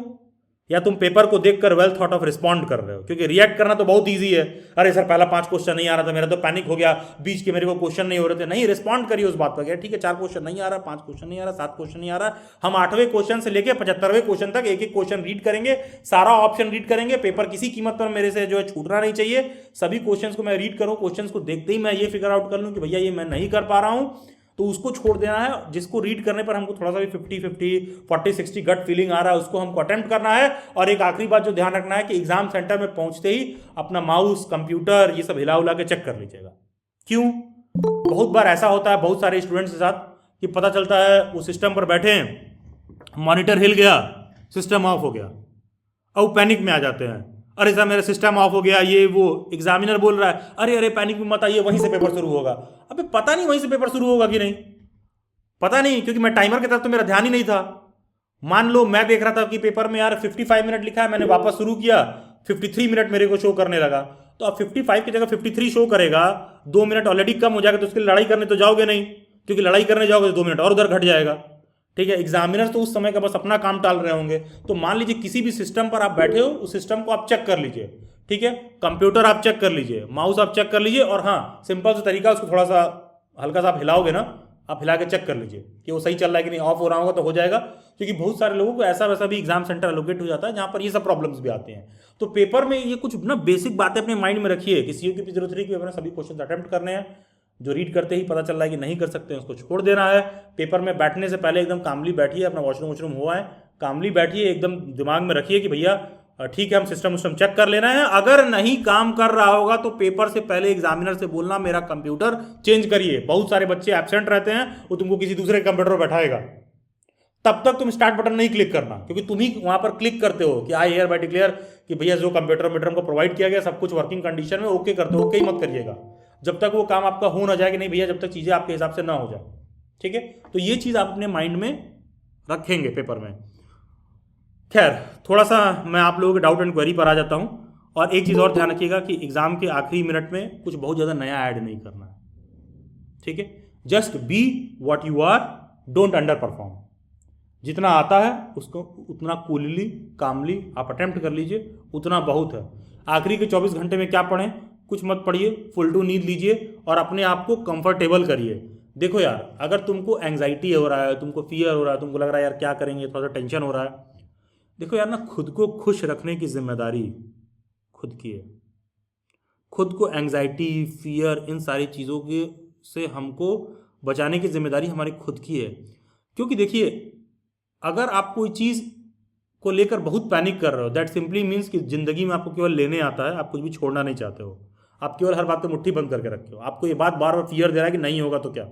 A: या तुम पेपर को देखकर वेल थॉट ऑफ रिस्पॉन्ड कर रहे हो। क्योंकि रिएक्ट करना तो बहुत ईजी है, अरे सर पहला 5 क्वेश्चन नहीं आ रहा था, मेरा तो पैनिक हो गया, बीच के मेरे को क्वेश्चन नहीं हो रहे थे। नहीं, रिस्पॉन्ड करिए उस बात पर, ठीक है 4 क्वेश्चन नहीं आ रहा, 5 क्वेश्चन नहीं आ रहा, 7 क्वेश्चन नहीं आ रहा, हम 8वें क्वेश्चन से लेकर 75वें क्वेश्चन तक एक एक क्वेश्चन रीड करेंगे, सारा ऑप्शन रीड करेंगे। पेपर किसी कीमत पर मेरे से जो है छूटना नहीं चाहिए। सभी क्वेश्चन को मैं रीड करूँ, क्वेश्चन को देखते ही मैं ये फिगर आउट कर लूँ कि भैया ये मैं नहीं कर पा रहा हूँ, तो उसको छोड़ देना है। जिसको रीड करने पर हमको थोड़ा सा भी 50-50, 40-60 गट फीलिंग आ रहा है, उसको हमको अटेम्प्ट करना है। और एक आखिरी बात जो ध्यान रखना है कि एग्जाम सेंटर में पहुंचते ही अपना माउस, कंप्यूटर ये सब हिला उला के चेक कर लीजिएगा। क्यों? बहुत बार ऐसा होता है बहुत सारे स्टूडेंट्स के साथ कि पता चलता है वो सिस्टम पर बैठे हैं, मॉनिटर हिल गया, सिस्टम ऑफ हो गया, अब पैनिक में आ जाते हैं, अरे सर मेरा सिस्टम ऑफ हो गया, ये वो। एग्जामिनर बोल रहा है अरे अरे पैनिक में मत आइए, वहीं से पेपर शुरू होगा। अबे पता नहीं वहीं से पेपर शुरू होगा कि नहीं, पता नहीं, क्योंकि मैं टाइमर की तरफ तो मेरा ध्यान ही नहीं था। मान लो मैं देख रहा था कि पेपर में यार 55 मिनट लिखा है, मैंने वापस शुरू किया, 53 मिनट मेरे को शो करने लगा। तो अब 55 की जगह 53 शो करेगा, 2 मिनट ऑलरेडी कम हो जाएगा, तो उसके लिए लड़ाई करने तो जाओगे नहीं, क्योंकि लड़ाई करने जाओगे तो 2 मिनट और उधर घट जाएगा। ठीक है, एग्जामिनर तो उस समय का बस अपना काम टाल रहे होंगे। तो मान लीजिए किसी भी सिस्टम पर आप बैठे हो, उस सिस्टम को आप चेक कर लीजिए। ठीक है, कंप्यूटर आप चेक कर लीजिए, माउस आप चेक कर लीजिए, और हाँ सिंपल सा तरीका, उसको थोड़ा सा हल्का सा आप हिलाओगे ना, आप हिला के चेक कर लीजिए कि वो सही चल रहा है कि नहीं, ऑफ हो रहा होगा तो हो जाएगा। क्योंकि बहुत सारे लोगों को ऐसा वैसा भी एग्जाम सेंटर एलोकेट हो जाता है जहां पर ये सब प्रॉब्लम्स भी आते हैं। तो पेपर में ये कुछ ना बेसिक बातें अपने माइंड में रखिए कि सीयू की जरूरत नहीं कि पेपर में सभी क्वेश्चन अटेम्प्ट करने हैं। जो रीड करते ही पता चल रहा है कि नहीं कर सकते हैं उसको छोड़ देना है। पेपर में बैठने से पहले एकदम कामली बैठिए, अपना वॉशरूम हुआ है, कामली बैठिए, एकदम दिमाग में रखिए कि भैया ठीक है हम सिस्टम चेक कर लेना है। अगर नहीं काम कर रहा होगा तो पेपर से पहले एग्जामिनर से बोलना मेरा कंप्यूटर चेंज करिए। बहुत सारे बच्चे एब्सेंट रहते हैं, वो तुमको किसी दूसरे कंप्यूटर पर बैठाएगा, तब तक तुम स्टार्ट बटन नहीं क्लिक करना, क्योंकि तुम ही वहां पर क्लिक करते हो कि आई हियर बाय डिक्लेयर कि भैया जो कंप्यूटर को प्रोवाइड किया गया सब कुछ वर्किंग कंडीशन में, ओके करते हो। ओके ही मत करिएगा जब तक वो काम आपका हो ना जाए कि नहीं भैया, जब तक चीजें आपके हिसाब से ना हो जाए। ठीक है, तो ये चीज आप अपने माइंड में रखेंगे पेपर में। खैर, थोड़ा सा मैं आप लोगों के डाउट एंड क्वेरी पर आ जाता हूं। और एक चीज और ध्यान रखिएगा कि एग्जाम के आखिरी मिनट में कुछ बहुत ज्यादा नया ऐड नहीं करना है। ठीक है, just be what you are, don't underperform. जितना आता है उसको उतना कूलली कामली आप अटेम्प्ट कर लीजिए, उतना बहुत है। आखिरी के 24 घंटे में क्या पढ़ें, कुछ मत पढ़िए, फुल टू नींद लीजिए और अपने आप को कंफर्टेबल करिए। देखो यार, अगर तुमको एंग्जाइटी हो रहा है, तुमको फियर हो रहा है, तुमको लग रहा है यार क्या करेंगे, थोड़ा सा टेंशन हो रहा है, देखो यार ना, खुद को खुश रखने की जिम्मेदारी खुद की है। खुद को एंग्जाइटी, फियर, इन सारी चीज़ों के से हमको बचाने की जिम्मेदारी हमारी खुद की है। क्योंकि देखिए, अगर आप कोई चीज़ को लेकर बहुत पैनिक कर रहे हो, दैट सिंपली मीन्स कि जिंदगी में आपको केवल लेने आता है, आप कुछ भी छोड़ना नहीं चाहते हो। आप केवल हर बात पे मुट्ठी बंद करके रखे हो। आपको ये बात बार बार फियर दे रहा है कि नहीं होगा तो क्या,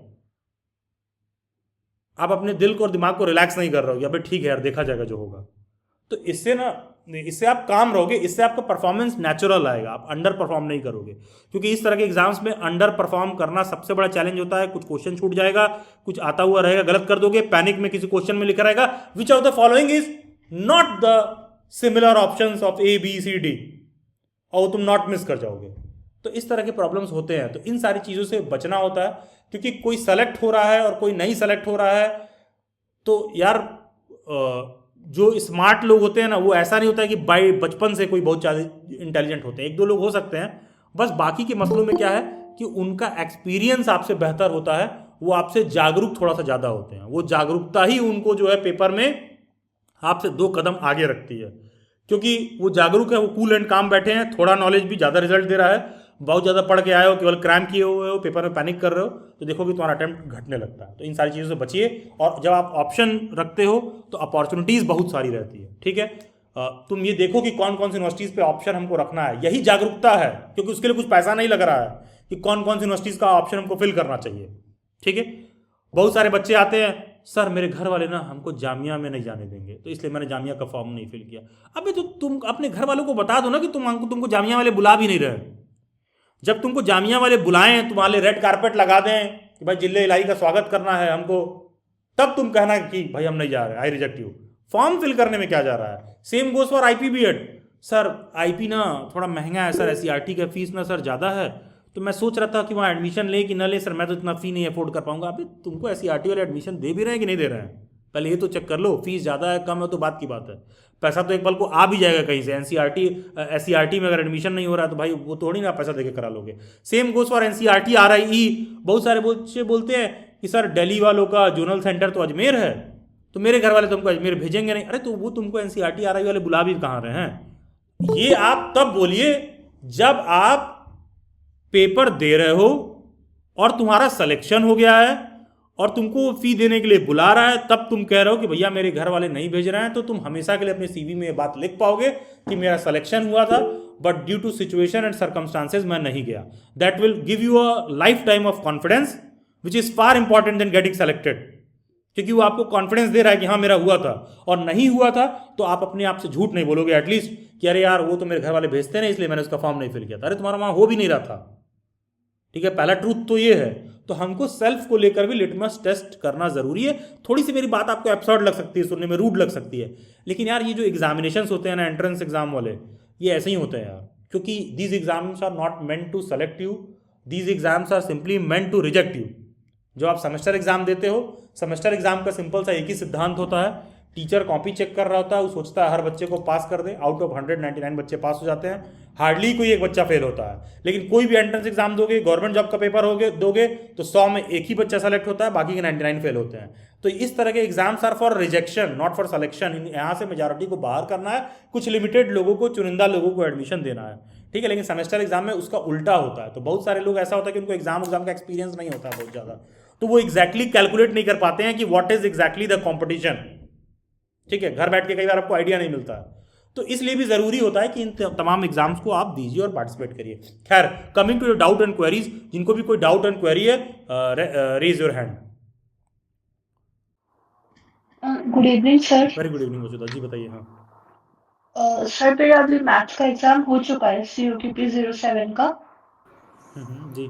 A: आप अपने दिल को और दिमाग को रिलैक्स नहीं कर रहे हो, या फिर ठीक है यार देखा जाएगा जो होगा। तो इससे आप काम रहोगे, इससे आपका परफॉर्मेंस नेचुरल आएगा, आप अंडर परफॉर्म नहीं करोगे। क्योंकि इस तरह के एग्जाम्स में अंडर परफॉर्म करना सबसे बड़ा चैलेंज होता है। कुछ क्वेश्चन छूट जाएगा, कुछ आता हुआ रहेगा गलत कर दोगे, पैनिक में किसी क्वेश्चन में लिखा रहेगा which of the following is not the similar options of A B C D, और तुम नॉट मिस कर जाओगे। तो इस तरह के प्रॉब्लम्स होते हैं। तो इन सारी चीज़ों से बचना होता है, क्योंकि कोई सेलेक्ट हो रहा है और कोई नहीं सेलेक्ट हो रहा है। तो यार जो स्मार्ट लोग होते हैं ना, वो ऐसा नहीं होता है कि बाई बचपन से कोई बहुत ज़्यादा इंटेलिजेंट होते हैं। एक दो लोग हो सकते हैं, बस बाकी के मसलों में क्या है कि उनका एक्सपीरियंस आपसे बेहतर होता है, वो आपसे जागरूक थोड़ा सा ज़्यादा होते हैं। वो जागरूकता ही उनको जो है पेपर में आपसे 2 कदम आगे रखती है, क्योंकि वो जागरूक है, वो कूल एंड काम बैठे हैं, थोड़ा नॉलेज भी ज़्यादा रिजल्ट दे रहा है। बहुत ज़्यादा पढ़ के आए हो, केवल क्रैम किए हुए हो, पेपर में पैनिक कर रहे हो, तो देखो कि तुम्हारा अटेम्प्ट घटने लगता है। तो इन सारी चीज़ों से बचिए। और जब आप ऑप्शन रखते हो तो अपॉर्चुनिटीज़ बहुत सारी रहती है। ठीक है, तुम ये देखो कि कौन कौन सी यूनिवर्सिटीज़ पे ऑप्शन हमको रखना है, यही जागरूकता है, क्योंकि उसके लिए कुछ पैसा नहीं लग रहा है कि कौन कौन सी यूनिवर्सिटीज़ का ऑप्शन हमको फिल करना चाहिए। ठीक है, बहुत सारे बच्चे आते हैं, सर मेरे घर वाले ना हमको जामिया में नहीं जाने देंगे, तो इसलिए मैंने जामिया का फॉर्म नहीं फिल किया। अबे तो तुम अपने घर वालों को बता दो ना कि तुमको जामिया वाले बुला भी नहीं रहे। जब तुमको जामिया वाले बुलाएं, तुम्हारे रेड कारपेट लगा दें कि भाई जिले इलाही का स्वागत करना है हमको, तब तुम कहना कि भाई हम नहीं जा रहे, I reject you. Form fill करने में क्या जा रहा है? Same goes for IPBEd। Sir IP ना थोड़ा महंगा है सर, SCRT का फीस ना सर ज़्यादा है, तो मैं सोच रहा था कि वहाँ एडमिशन ले कि ना ले सर, मैं तो इतना फ़ी नहीं अफोर्ड कर पाऊंगा। अभी तुमको SCRT वाले एडमिशन दे भी रहे हैं कि नहीं दे रहे हैं? पहले ये तो चेक कर लो, फीस ज़्यादा है कम है तो बात की बात है, पैसा तो एक पल को आ भी जाएगा कहीं से। SCRT में अगर एडमिशन नहीं हो रहा है तो भाई वो थोड़ी ना पैसा देके करा लोगे। Same goes for NCERT RIE। बहुत सारे बच्चे बोलते हैं कि सर दिल्ली वालों का जोनल सेंटर तो अजमेर है, तो मेरे घर वाले तुमको अजमेर भेजेंगे नहीं। अरे तो वो तुमको NCERT RIE वाले बुला भी कहाँ रहे हैं? ये आप तब बोलिए जब आप पेपर दे रहे हो और तुम्हारा सिलेक्शन हो गया है और तुमको फी देने के लिए बुला रहा है, तब तुम कह रहे हो कि भैया मेरे घर वाले नहीं भेज रहे हैं, तो तुम हमेशा के लिए अपने CV में ये बात लिख पाओगे कि मेरा सिलेक्शन हुआ था but due to situation and circumstances मैं नहीं गया। That will give you a lifetime of confidence which is far important than getting selected, क्योंकि वो आपको कॉन्फिडेंस दे रहा है कि हाँ मेरा हुआ था। और नहीं हुआ था तो आप अपने आप से झूठ नहीं बोलोगे एटलीस्ट कि अरे यार वो तो मेरे घर वाले भेजते नहीं इसलिए मैंने उसका फॉर्म नहीं फिल किया था। अरे तुम्हारा वहाँ हो भी नहीं रहा था। ठीक है, पहला ट्रूथ तो ये है। तो हमको सेल्फ को लेकर भी लिटमस टेस्ट करना जरूरी है। थोड़ी सी मेरी बात आपको एब्सर्ड लग सकती है, सुनने में रूड लग सकती है, लेकिन यार ये जो एग्जामिनेशन होते हैं ना, एंट्रेंस एग्जाम वाले, ये ऐसे ही होते हैं यार, क्योंकि these exams are not meant to select you, these exams are simply meant to reject you. जो आप सेमेस्टर एग्जाम देते हो, सेमेस्टर एग्जाम का सिंपल सा एक ही सिद्धांत होता है, टीचर कॉपी चेक कर रहा होता है, वो सोचता है हर बच्चे को पास कर दे, आउट ऑफ 199 बच्चे पास हो जाते हैं, हार्डली कोई एक बच्चा फेल होता है। लेकिन कोई भी एंट्रेंस एग्जाम दोगे, गवर्नमेंट जॉब का पेपर दोगे तो 100 में एक ही बच्चा सेलेक्ट होता है, बाकी के 99 फेल होते हैं। तो इस तरह के exams are for rejection not for selection. यहाँ से मेजॉरिटी को बाहर करना है, कुछ लिमिटेड लोगों को, चुनिंदा लोगों को एडमिशन देना है। ठीक है, लेकिन सेमेस्टर एग्जाम में उसका उल्टा होता है। तो बहुत सारे लोग ऐसा होता है कि उनको एग्जाम का एक्सपीरियंस नहीं होता है बहुत ज़्यादा, तो वो एग्जैक्टली कैलकुलेट नहीं कर पाते हैं कि what is exactly the competition. ठीक है, घर बैठ के कई बार आपको आइडिया नहीं मिलता है, तो इसलिए भी जरूरी होता है कि इन तमाम एग्जाम्स को आप दीजिए और पार्टिसिपेट करिए। खैर, coming to your doubt and queries, जिनको भी कोई डाउट एंड क्वेरी है raise your hand.
B: Good evening sir.
A: Very good evening मौजूदा जी, बताइए। हाँ
B: सर मेरा अभी मैथ्स का एग्जाम हो चुका है, CUQP 07 का।
A: जी,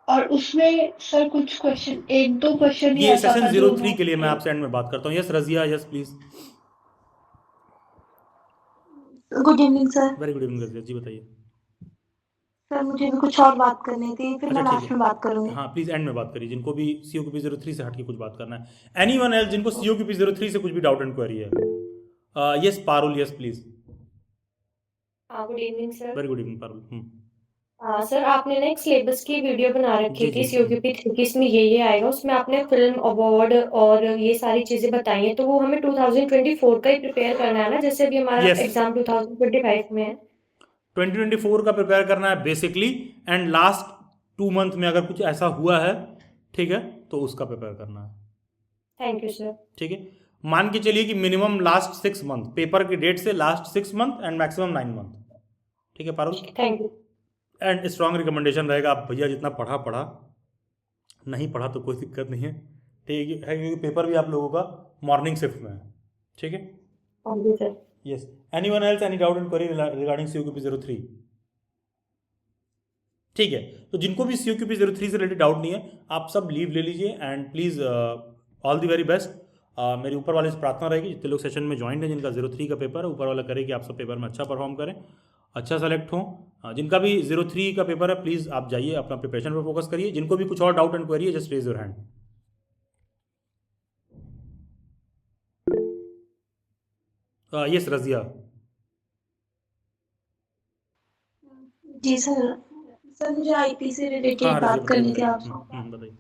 B: और उसमें सर कुछ क्वेश्चन, एक दो क्वेश्चन ही
A: ये
B: ऐसा
A: सेशन
B: था जो
A: 03 के लिए मैं आपसे एंड में बात करता हूँ। Yes Razia, yes please.
C: Good evening sir.
A: Very good evening Razia ji, बताइए।
C: सर मुझे भी कुछ और बात करनी थी, फिर
A: अच्छा
C: मैं
A: ठीक
C: लास्ट
A: है,
C: में बात करूंगी।
A: हाँ प्लीज एंड में बात करिए, जिनको भी COQP 03 से हट के कुछ बात करना है। एनी वन एल्स जिनको COQP 03 से कुछ भी डाउट एंड क्वेरी है? Yes Parul, yes please.
D: Good evening sir.
A: Very good evening Parul.
D: Sir आपने ना एक सिलेबस की वीडियो बना रखी
A: जी
D: थी
A: जी
D: COQP 3 की, इसमें ये आएगा, उसमें आपने फिल्म अवार्ड और ये सारी चीजें बताई हैं, तो वो हमें 2024 का ही प्रिपेयर करना है ना, जैसे अभी हमारा
A: यस,
D: एग्जाम 2025 में है।
A: 2024 का प्रिपेयर करना है बेसिकली, एंड लास्ट 2 मंथ में अगर कुछ ऐसा हुआ है, ठीक है, तो उसका प्रिपेयर करना है।
D: Thank you sir.
A: ठीक है, मान के चलिए कि मिनिमम लास्ट 6 मंथ, पेपर की डेट से last 6 month and maximum 9 month. ठीक है Parul,
D: thank you.
A: And strong recommendation रहेगा, आप भैया जितना पढ़ा पढ़ा, नहीं पढ़ा तो कोई दिक्कत नहीं है। ठीक है, क्योंकि पेपर भी आप लोगों का मॉर्निंग शिफ्ट में है। ठीक है,
D: thank you sir.
A: Yes. Any one else, any doubt and query regarding COQP 03? ठीक है, तो जिनको भी COQP 03 से रिलेटेड डाउट नहीं है, आप सब लीव ले लीजिए and please all the very best. मेरी ऊपर वाले से प्रार्थना रहेगी, जितने लोग सेशन में ज्वाइन हैं, जिनका 03 का पेपर है, ऊपर वाला करे कि आप सब पेपर में अच्छा परफॉर्म करें, अच्छा सेलेक्ट हों। जिनका भी 03 का पेपर है, प्लीज़ आप जाइए, अपना प्रिपरेशन पर फोकस करिए। जिनको भी कुछ और डाउट एंड क्वेरी है, just raise your hand. Yes Razia.
C: जी सर। सर मुझे IP से
A: हाँ
C: रिलेटेड
A: रजिया
C: बात करनी थी
A: बताइए,
C: आपसे।
A: बताइए।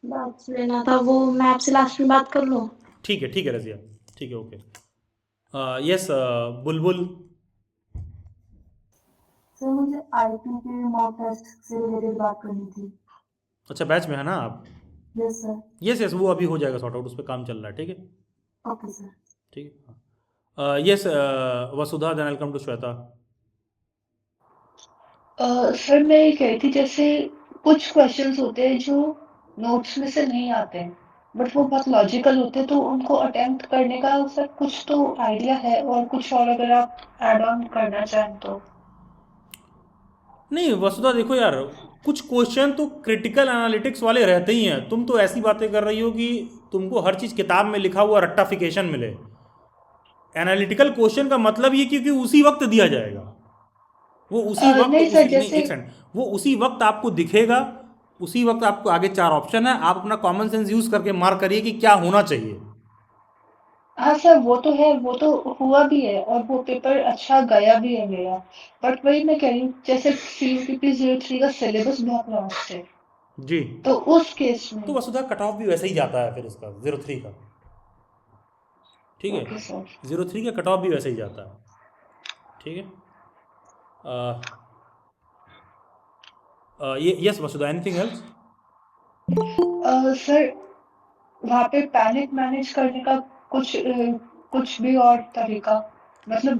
C: बात लेना था, वो मैं आपसे लास्ट में बात कर लूँ?
A: ठीक है रजिया, ठीक है, ओके। यस बुलबुल।
C: सर मुझे IP के मॉक टेस्ट से रिलेटेड बात करनी थी।
A: अच्छा बैच में है ना आप?
C: Yes sir.
A: यस वो अभी हो जाएगा सॉर्ट आउट, उस पर काम चल रहा है। ठीक है,
C: ओके सर।
A: ठीक है। Yes, Vasudha, then I'll come to Shweta.
B: Sir मैं ये कह रही थी जैसे कुछ क्वेश्चंस होते हैं जो नोट्स में से नहीं आते हैं बट वो बहुत लॉजिकल होते हैं तो उनको अटेम्प्ट करने का सर कुछ तो आइडिया है और कुछ और अगर आप ऐड ऑन करना चाहें तो
A: नहीं वसुधा, देखो यार, कुछ क्वेश्चन तो क्रिटिकल एनालिटिक्स वाले रहते ही हैं। तुम तो ऐसी बातें कर रही हो कि तुमको हर चीज़ किताब में लिखा हुआ रट्टाफिकेशन मिले। एनालिटिकल क्वेश्चन का मतलब ये क्योंकि उसी वक्त दिया जाएगा, वो उसी वक्त
B: नहीं सर
A: नहीं,
B: जैसे
A: एक सेकंड, वो उसी वक्त आपको दिखेगा, उसी वक्त आपको आगे 4 ऑप्शन है, आप अपना कॉमन सेंस यूज करके मार्क करिए कि क्या होना चाहिए।
B: हाँ सर वो तो है वो तो हुआ भी है और वो पेपर अच्छा गया भी है मेरा बट वही मैं कह रही हूँ जैसे CUPP 03 का सिलेबस बहुत लास्ट है
A: जी,
B: तो उस केस में
A: तो वसुधा कट ऑफ भी वैसे ही जाता है फिर इसका 03 का, ठीक है,
B: ओके सर
A: 03 का कट ऑफ भी वैसे ही जाता है, ठीक है। ये यस वसुधा, एनीथिंग एल्स?
B: सर वहाँ पे पैनिक मैनेज करने का कुछ भी और तरीका मतलब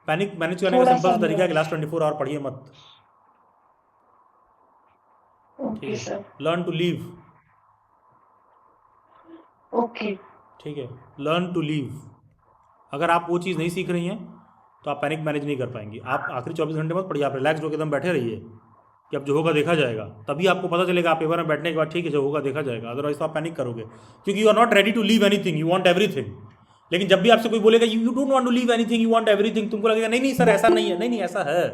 A: पैनिक मैनेज करने का
B: थोड़ा
A: सिंपल
B: सा
A: सा तरीका है
B: अंदर
A: कि लास्ट 24 आवर पढ़िए मत, ठीक
B: ओके
A: है।
B: Sir
A: learn to leave,
B: okay
A: ठीक है, लर्न टू लीव। अगर आप वो चीज़ नहीं सीख रही हैं तो आप पैनिक मैनेज नहीं कर पाएंगी। आप आखिरी 24 घंटे मत पढ़िए, आप रिलैक्स होकर एकदम बैठे रहिए कि अब जो होगा देखा जाएगा, तभी आपको पता चलेगा। आप पेपर में बैठने के बाद ठीक है जो होगा देखा जाएगा, अदरवाइज तो आप पैनिक करोगे, क्योंकि you are not ready to leave anything, you want everything. लेकिन जब भी आपसे कोई बोलेगा you don't want to leave anything, you want everything, तुमको लगेगा नहीं नहीं सर ऐसा नहीं है, नहीं नहीं ऐसा है,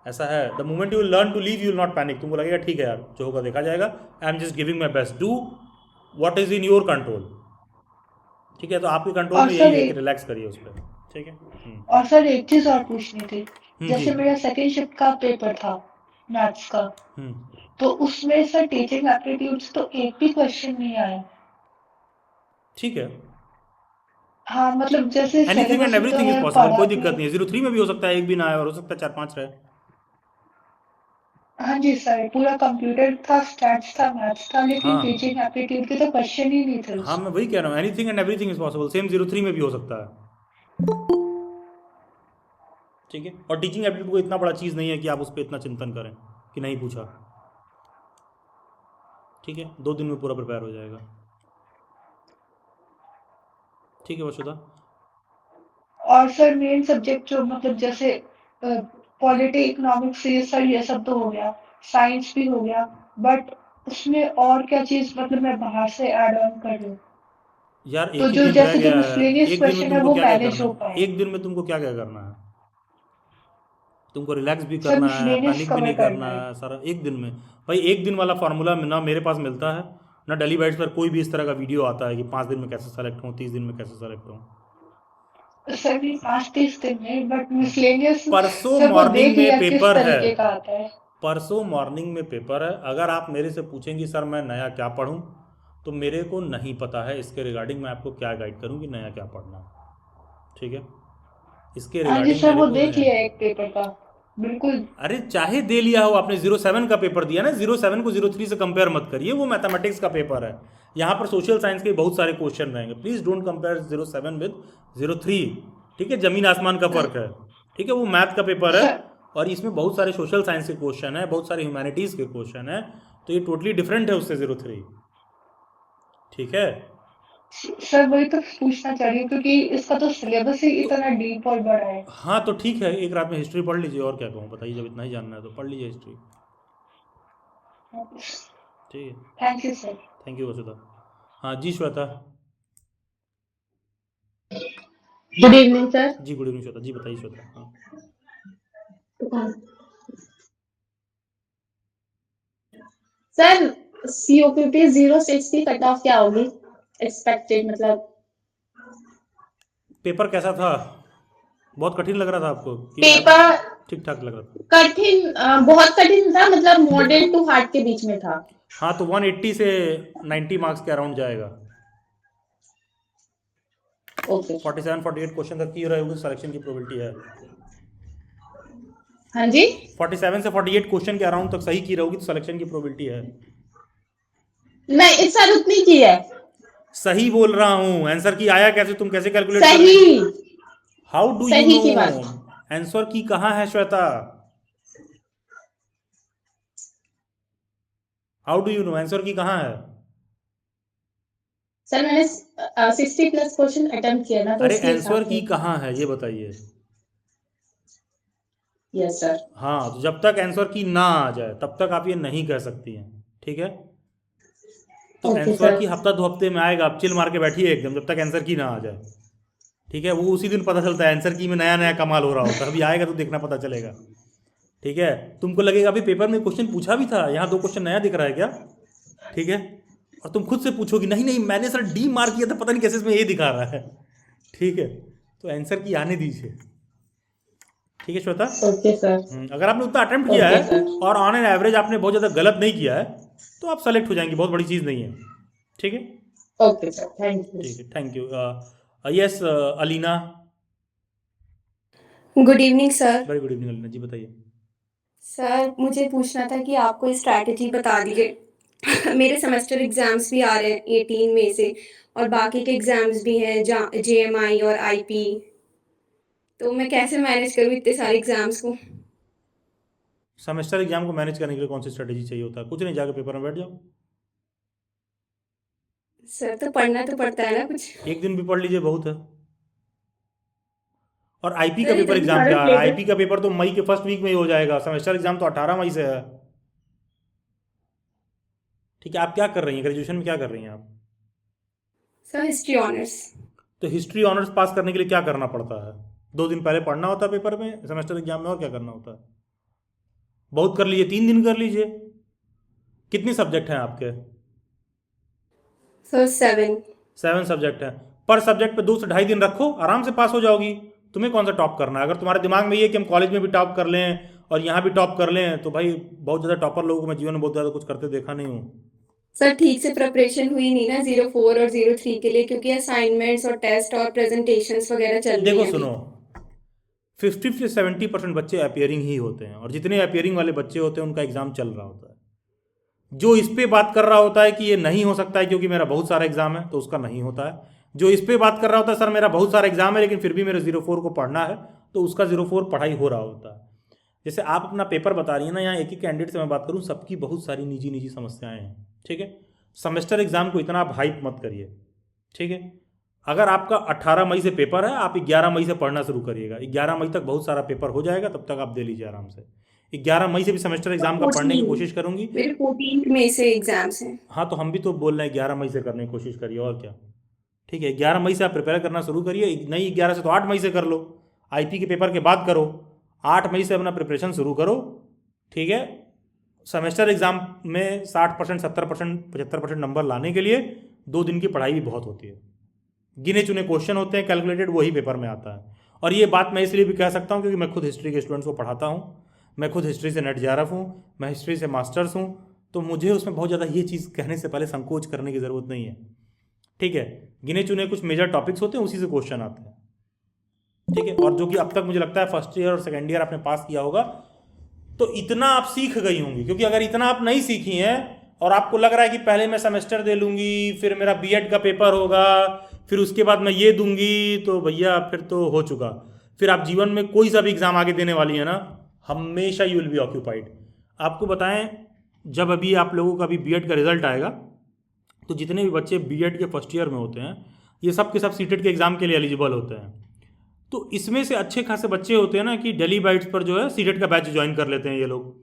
A: ऐसा है। The moment you learn to leave you will not panic, तुमको लगेगा ठीक है यार जो होगा देखा जाएगा, I am just giving my best, do what is in your control, ठीक है। तो आपके कंट्रोल
B: और
A: में यही
B: सर
A: है कि
B: एक
A: रिलैक्स करिए उस पर, ठीक है।
B: और सर एक चीज और पूछनी थी
A: जी,
B: जैसे मेरा सेकेंड शिफ्ट का पेपर था मैथ्स का तो उसमें सर टीचिंग एप्टीट्यूड्स तो एक भी क्वेश्चन नहीं आया
A: ठीक है।
B: हाँ मतलब जैसे
A: एनीथिंग एंड
B: सिलेबस में तो
A: एवरीथिंग इज
B: है
A: पॉसिबल,
B: पढ़ा
A: कोई
B: भी
A: दिक्कत
B: है
A: नहीं है। 03 में भी हो सकता है, एक भी ना आए, और हो सकता है 4-5 रहे।
B: हाँ जी सर पूरा कंप्यूटर था स्टैट्स था मैथ्स था लेकिन
A: हाँ
B: टीचिंग एप्टीट्यूड के तो क्वेश्चन ही नहीं थे
A: हाँ,
B: उसमें
A: मैं वही कह रहा हूँ, anything and everything is possible, same 03 में भी हो सकता है, ठीक है। और टीचिंग एप्टीट्यूड को इतना बड़ा चीज़ नहीं है कि आप उस पर इतना चिंतन करें कि नहीं पूछा, ठीक है। 2 दिन में पूरा प्रिपेयर हो जाएगा, ठीक है वसुधा।
B: और सर मेन सब्जेक्ट जो मतलब जैसे पॉलिटी इकोनॉमिक्स ये सर ये सब तो हो गया साइंस भी हो गया बट उसमें और क्या चीज मतलब मैं बाहर से ऐड ऑन कर लूँ
A: यार
B: तो
A: एक ही
B: जो
A: दिन रह
B: जैसे जो
A: गया है,
B: मिसलेनियस
A: एक दिन में
B: क्वेश्चन है
A: तुमको
B: वो
A: क्या क्या
B: मैनेज
A: करना
B: हो
A: है,
B: पाए
A: एक दिन में तुमको क्या क्या करना है, तुमको रिलैक्स भी
B: सर
A: करना है,
B: मिसलेनियस
A: पैनिक भी
B: कवर
A: नहीं
B: करना
A: करना
B: है
A: है, सारा एक दिन में। भाई एक दिन वाला फार्मूला ना मेरे पास मिलता है, ना डेली बाइट्स पर कोई भी इस तरह का वीडियो आता है कि 5 दिन में कैसे सेलेक्ट हूँ, 30 दिन में कैसे सेलेक्ट हूँ।
B: सर भी 5-30 दिन में बट मिसलेनियस
A: परसों
B: सर वो
A: मॉर्निंग
B: देख
A: में
B: लिया किस
A: पेपर है,
B: तरीके का आता है
A: परसों मॉर्निंग में पेपर है। अगर आप मेरे से पूछेंगी सर मैं नया क्या पढूं, तो मेरे को नहीं पता है इसके रिगार्डिंग मैं आपको क्या गाइड करूं कि नया क्या पढ़ना है, ठीक है। इसके
B: हाँ जी
A: रिगार्डिंग
B: सर
A: मेरे
B: वो
A: को
B: देख
A: नया,
B: लिया एक पेपर का बिल्कुल
A: अरे चाहे दे लिया हो आपने, 07 का पेपर दिया ना, 07 को 03 से कंपेयर मत करिए, वो मैथमेटिक्स का पेपर है। यहाँ पर सोशल साइंस के बहुत सारे क्वेश्चन रहेंगे, प्लीज डोंट कंपेयर 07 विद 03, ठीक है, जमीन आसमान का फर्क है, ठीक है। वो मैथ का पेपर है
B: सर
A: और इसमें बहुत सारे सोशल साइंस के क्वेश्चन है, बहुत सारे ह्यूमैनिटीज के क्वेश्चन है, तो ये टोटली डिफरेंट है उससे 03, ठीक है।
B: सर वही तो पूछना चाह रही हूँ क्योंकि इसका तो सिलेबस ही
A: तो
B: इतना डीप और बड़ा है
A: हाँ तो ठीक है, एक रात में हिस्ट्री पढ़ लीजिए, और क्या कहूँ बताइए, जब इतना ही जानना है तो पढ़ लीजिए हिस्ट्री, ठीक है।
B: Thank you sir
A: thank you Vasudha. हाँ जी श्वेता।
E: Good evening sir.
A: जी गुड इवनिंग श्वेता जी, बताइए श्वेता। हाँ
E: सर COPP 06 की कट ऑफ क्या होगी एक्सपेक्टेड मतलब
A: पेपर कैसा था, बहुत कठिन लग रहा था आपको कि
E: पेपर
A: ठीक ठाक लग रहा था?
E: कठिन बहुत कठिन था मतलब मॉडरेट टू हार्ड के बीच में था।
A: हाँ तो 180 से 90 मार्क्स के अराउंड जाएगा।
E: ओके
A: 47-48 क्वेश्चन तक की रहे होगी, सिलेक्शन की प्रोबेबिलिटी है।
E: हाँ जी
A: 47 से 48 क्वेश्चन के अराउंड तक सही की रहोगी तो सिलेक्शन की प्रोबेबिलिटी है।
E: नहीं इस साल उतनी की है।
A: सही बोल रहा हूं, आंसर की आया कैसे, तुम कैसे कैलकुलेट कर रहे
E: सही।
A: हो? हाउ डू यू
E: सही की
A: नो
E: बात।
A: आंसर की कहाँ है Shweta? How do you know answer की कहाँ है?
E: सर मैंने 60+ क्वेश्चन अटेम्प्ट किया ना, तो
A: अरे
E: उसके
A: आंसर
E: हिसाब
A: की
E: से।
A: कहाँ है ये बताइए।
E: Yes sir.
A: हाँ, तो जब तक आंसर की ना आ जाए तब तक आप ये नहीं कह सकती हैं, ठीक है? तो
E: ओके
A: आंसर
E: सर।
A: की हफ्ता 2 हफ्ते में आएगा, आप चिल मार के बैठिए एकदम, जब तक आंसर की ना आ जाए, ठीक है? वो उसी दिन पता चलता है, आंसर की में नया नया कमाल हो रहा होता है, अभी आएगा तो देखना पता चलेगा, ठीक है? तुमको लगेगा अभी पेपर में क्वेश्चन पूछा भी था, यहाँ 2 क्वेश्चन नया दिख रहा है क्या, ठीक है? और तुम खुद से पूछोगी नहीं नहीं मैंने सर डी मार्क किया था, पता नहीं कैसे इसमें ए दिखा रहा है, ठीक है? तो आंसर की आने दीजिए, ठीक है श्वेता?
E: Okay sir.
A: अगर आपने उतना अटेम्प्ट किया
E: ओके
A: है
E: सर।
A: और ऑन एन एवरेज आपने बहुत ज़्यादा गलत नहीं किया है तो आप सेलेक्ट हो जाएंगे, बहुत बड़ी चीज़ नहीं है, ठीक है?
E: Okay sir, thank you.
A: ठीक है, thank you. Yes Alina.
F: Good evening sir.
A: Very good evening Alina ji, बताइए।
F: सर मुझे पूछना था कि आप कोई स्ट्रैटेजी बता दीजिए। मेरे सेमेस्टर एग्जाम्स भी आ रहे हैं 18 मई से, और बाकी के एग्जाम्स भी हैं जेएमआई और आईपी, तो मैं कैसे मैनेज करूँ इतने सारे एग्जाम्स को?
A: सेमेस्टर एग्जाम को मैनेज करने के लिए कौन सी स्ट्रेटेजी चाहिए होता है? कुछ नहीं, जाकर पेपर में बैठ जाओ,
F: सर तो पढ़ना तो पड़ता है ना कुछ।
A: एक दिन भी पढ़ लीजिए, बहुत है। और आईपी का
F: सर
A: पेपर
F: इतने
A: एग्जाम
F: सारे
A: क्या है?
F: पेपर,
A: आईपी का पेपर तो मई के फर्स्ट वीक में ही हो जाएगा, सेमेस्टर एग्जाम तो 18 मई से है, ठीक है? आप क्या कर रही हैं, ग्रेजुएशन में क्या कर रही हैं आप?
F: Sir history honours.
A: तो हिस्ट्री ऑनर्स पास करने के लिए क्या करना पड़ता है? 2 दिन पहले पढ़ना होता है पेपर में, सेमेस्टर एग्जाम में, और क्या करना होता है? बहुत कर लीजिए, 3 दिन कर लीजिए। कितने सब्जेक्ट हैं आपके?
F: सर 7।
A: 7 सब्जेक्ट हैं, पर सब्जेक्ट पे 2 से ढाई दिन रखो, आराम से पास हो जाओगी। तुम्हें कौन सा टॉप करना है? अगर तुम्हारे दिमाग में ये है कि हम कॉलेज में भी टॉप कर लें और यहाँ भी टॉप कर लें, तो भाई बहुत ज़्यादा टॉपर लोगों को मैं जीवन में बहुत ज़्यादा कुछ करते देखा नहीं हूँ।
F: सर ठीक से प्रिपरेशन हुई नहीं ना 04 और 03 के लिए, क्योंकि असाइनमेंट्स और टेस्ट और प्रेजेंटेशंस वगैरह चल रही
A: देखो
F: हैं अभी।
A: सुनो, 50 से 70% बच्चे अपियरिंग ही होते हैं, और जितने अपियरिंग वाले बच्चे होते हैं उनका एग्जाम चल रहा होता है। जो इस पे बात कर रहा होता है कि ये नहीं हो सकता है क्योंकि मेरा बहुत सारा एग्जाम है, तो उसका नहीं होता है। जो इस पे बात कर रहा होता है सर मेरा बहुत सारा एग्जाम है लेकिन फिर भी मेरे 04 को पढ़ना है, तो उसका 04 पढ़ाई हो रहा होता है। जैसे आप अपना पेपर बता रही हैं ना, यहाँ एक ही कैंडिडेट से मैं बात करूँ, सबकी बहुत सारी निजी निजी समस्याएं हैं, ठीक है? सेमेस्टर एग्जाम को इतना आप हाइप मत करिए, ठीक है? अगर आपका 18 मई से पेपर है, आप 11 मई से पढ़ना शुरू करिएगा। 11 मई तक बहुत सारा पेपर हो जाएगा, तब तक आप दे लीजिए आराम से। 11 मई से भी सेमेस्टर एग्जाम का पढ़ने की कोशिश करूंगी।
F: मेरे 14 मई से एग्जाम्स हैं।
A: हाँ, तो हम भी तो बोल रहे हैं 11 मई से करने की कोशिश करिए, और क्या, ठीक है? 11 मई से आप प्रिपेयर करना शुरू करिए, नहीं 11 से तो 8 मई से कर लो, आईपी के पेपर के बाद करो, 8 मई से अपना प्रिपरेशन शुरू करो, ठीक है? सेमेस्टर एग्जाम में 60%, 70%, 75% नंबर लाने के लिए 2 दिन की पढ़ाई भी बहुत होती है। गिने चुने क्वेश्चन होते हैं कैलकुलेटेड, वही पेपर में आता है। और ये बात मैं इसलिए भी कह सकता हूँ क्योंकि मैं खुद हिस्ट्री के स्टूडेंट्स को पढ़ाता हूँ, मैं खुद हिस्ट्री से नेट जेआरएफ हूँ, मैं हिस्ट्री से मास्टर्स हूँ, तो मुझे उसमें बहुत ज़्यादा ये चीज़ कहने से पहले संकोच करने की ज़रूरत नहीं है, ठीक है? गिने चुने कुछ मेजर टॉपिक्स होते हैं, उसी से क्वेश्चन आते हैं, ठीक है? और जो कि अब तक मुझे लगता है फर्स्ट ईयर और सेकेंड ईयर आपने पास किया होगा, तो इतना आप सीख गई होंगी। क्योंकि अगर इतना आप नहीं सीखी हैं और आपको लग रहा है कि पहले मैं सेमेस्टर दे लूँगी, फिर मेरा बीएड का पेपर होगा, फिर उसके बाद मैं ये दूंगी, तो भैया फिर तो हो चुका। फिर आप जीवन में कोई सा भी एग्ज़ाम आगे देने वाली है ना, हमेशा यू विल बी ऑक्यूपाइड। आपको बताएं, जब अभी आप लोगों का भी बीएड का रिजल्ट आएगा, तो जितने भी बच्चे बीएड के फर्स्ट ईयर में होते हैं, ये सब के सब सीटेट के एग्ज़ाम के लिए एलिजिबल होते हैं। तो इसमें से अच्छे खासे बच्चे होते हैं ना कि डेली बाइट्स पर जो है सीटेट का बैच ज्वाइन कर लेते हैं ये लोग।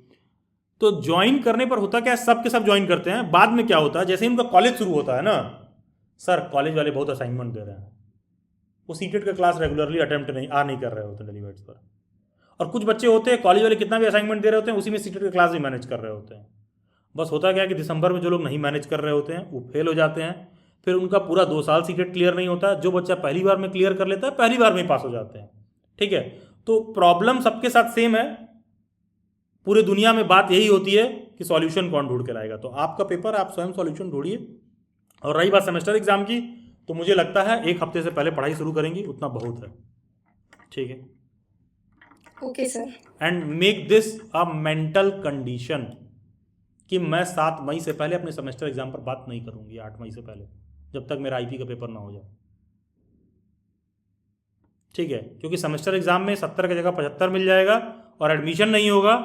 A: तो ज्वाइन करने पर होता क्या है, सब के सब ज्वाइन करते हैं, बाद में क्या होता है, जैसे ही उनका कॉलेज शुरू होता है ना, सर कॉलेज वाले बहुत असाइनमेंट दे रहे हैं, वो सीटेट का क्लास रेगुलरली अटेम्प्ट नहीं कर रहे होते डेली बाइट्स पर। और कुछ बच्चे होते हैं कॉलेज वाले कितना भी असाइनमेंट दे रहे होते हैं, उसी में सीटेट का क्लास भी मैनेज कर रहे होते हैं। बस होता क्या है कि दिसंबर में जो लोग नहीं मैनेज कर रहे होते हैं वो फेल हो जाते हैं, फिर उनका पूरा 2 साल सीटेट क्लियर नहीं होता। जो बच्चा पहली बार में क्लियर कर लेता है, पहली बार में ही पास हो जाते हैं, ठीक है? तो प्रॉब्लम सबके साथ सेम है, पूरे दुनिया में बात यही होती है कि सॉल्यूशन कौन ढूंढ के लाएगा। तो आपका पेपर, आप स्वयं सॉल्यूशन ढूंढिए। और रही बात सेमेस्टर एग्जाम की, तो मुझे लगता है 1 हफ्ते से पहले पढ़ाई शुरू करेंगी, उतना बहुत है, ठीक है?
F: Okay sir.
A: And make this a mental condition कि मैं 7 मई से पहले अपने सेमेस्टर एग्जाम पर बात नहीं करूंगी, 8 मई से पहले। जब तक मेरा आईपी का पेपर ना हो जाए, ठीक है। क्योंकि सेमेस्टर एग्जाम में 70 की जगह 75 मिल जाएगा और एडमिशन नहीं होगा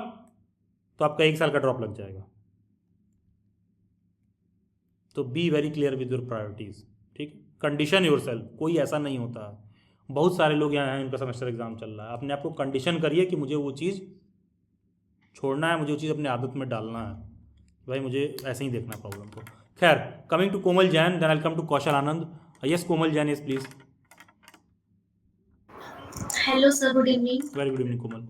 A: तो आपका 1 साल का ड्रॉप लग जाएगा। तो be very clear with your priorities, ठीक। कंडीशन योरसेल्फ, कोई ऐसा नहीं होता है, बहुत सारे लोग यहाँ हैं इनका सेमेस्टर एग्जाम चल रहा है, अपने आप को कंडीशन करिए कि मुझे वो चीज़ छोड़ना है, मुझे वो चीज़ अपने आदत में डालना है, भाई मुझे ऐसे ही देखना प्रॉब्लम को। खैर, coming to Komal Jain, then I come to Kaushal Anand. Yes Komal Jain, yes please.
C: Hello sir, good evening.
A: Very good evening Komal.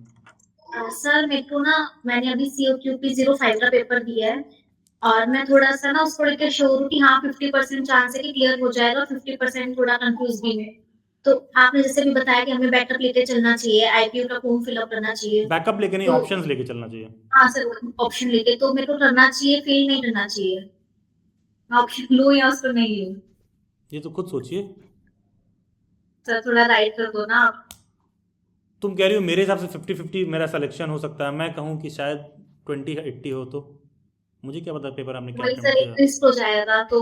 C: Sir मेरे को ना, मैंने अभी COQP 05 का पेपर दिया है और मैं थोड़ा सा ना उसको लेकर श्योर हूँ कि हाँ 50% चांस है कि क्लियर हो जाएगा, 50% थोड़ा कंफ्यूज भी है। तो आपने जैसे भी बताया कि हमें बैकअप लेके चलना चाहिए, IPO का फॉर्म फिलअप करना चाहिए।
A: बैकअप लेके नहीं,
C: तो-
A: ऑप्शंस लेके चलना चाहिए।
C: हाँ सर, ऑप्शन लेके तो मेरे को करना चाहिए, फेल नहीं करना चाहिए, मैं ऑप्शन लूँ या उसको नहीं लूँ?
A: ये तो खुद सोचिए।
C: सर थोड़ा राइट कर दो ना आप।
A: तुम कह रही हो मेरे हिसाब से 50-50 मेरा सिलेक्शन हो सकता है, मैं कहूँ कि शायद 20-80 हो, तो मुझे क्या पता पेपर आपने क्या
C: वही
A: अटेम्प्ट
C: सर, एक
A: किया।
C: ट्विस्ट हो जाएगा तो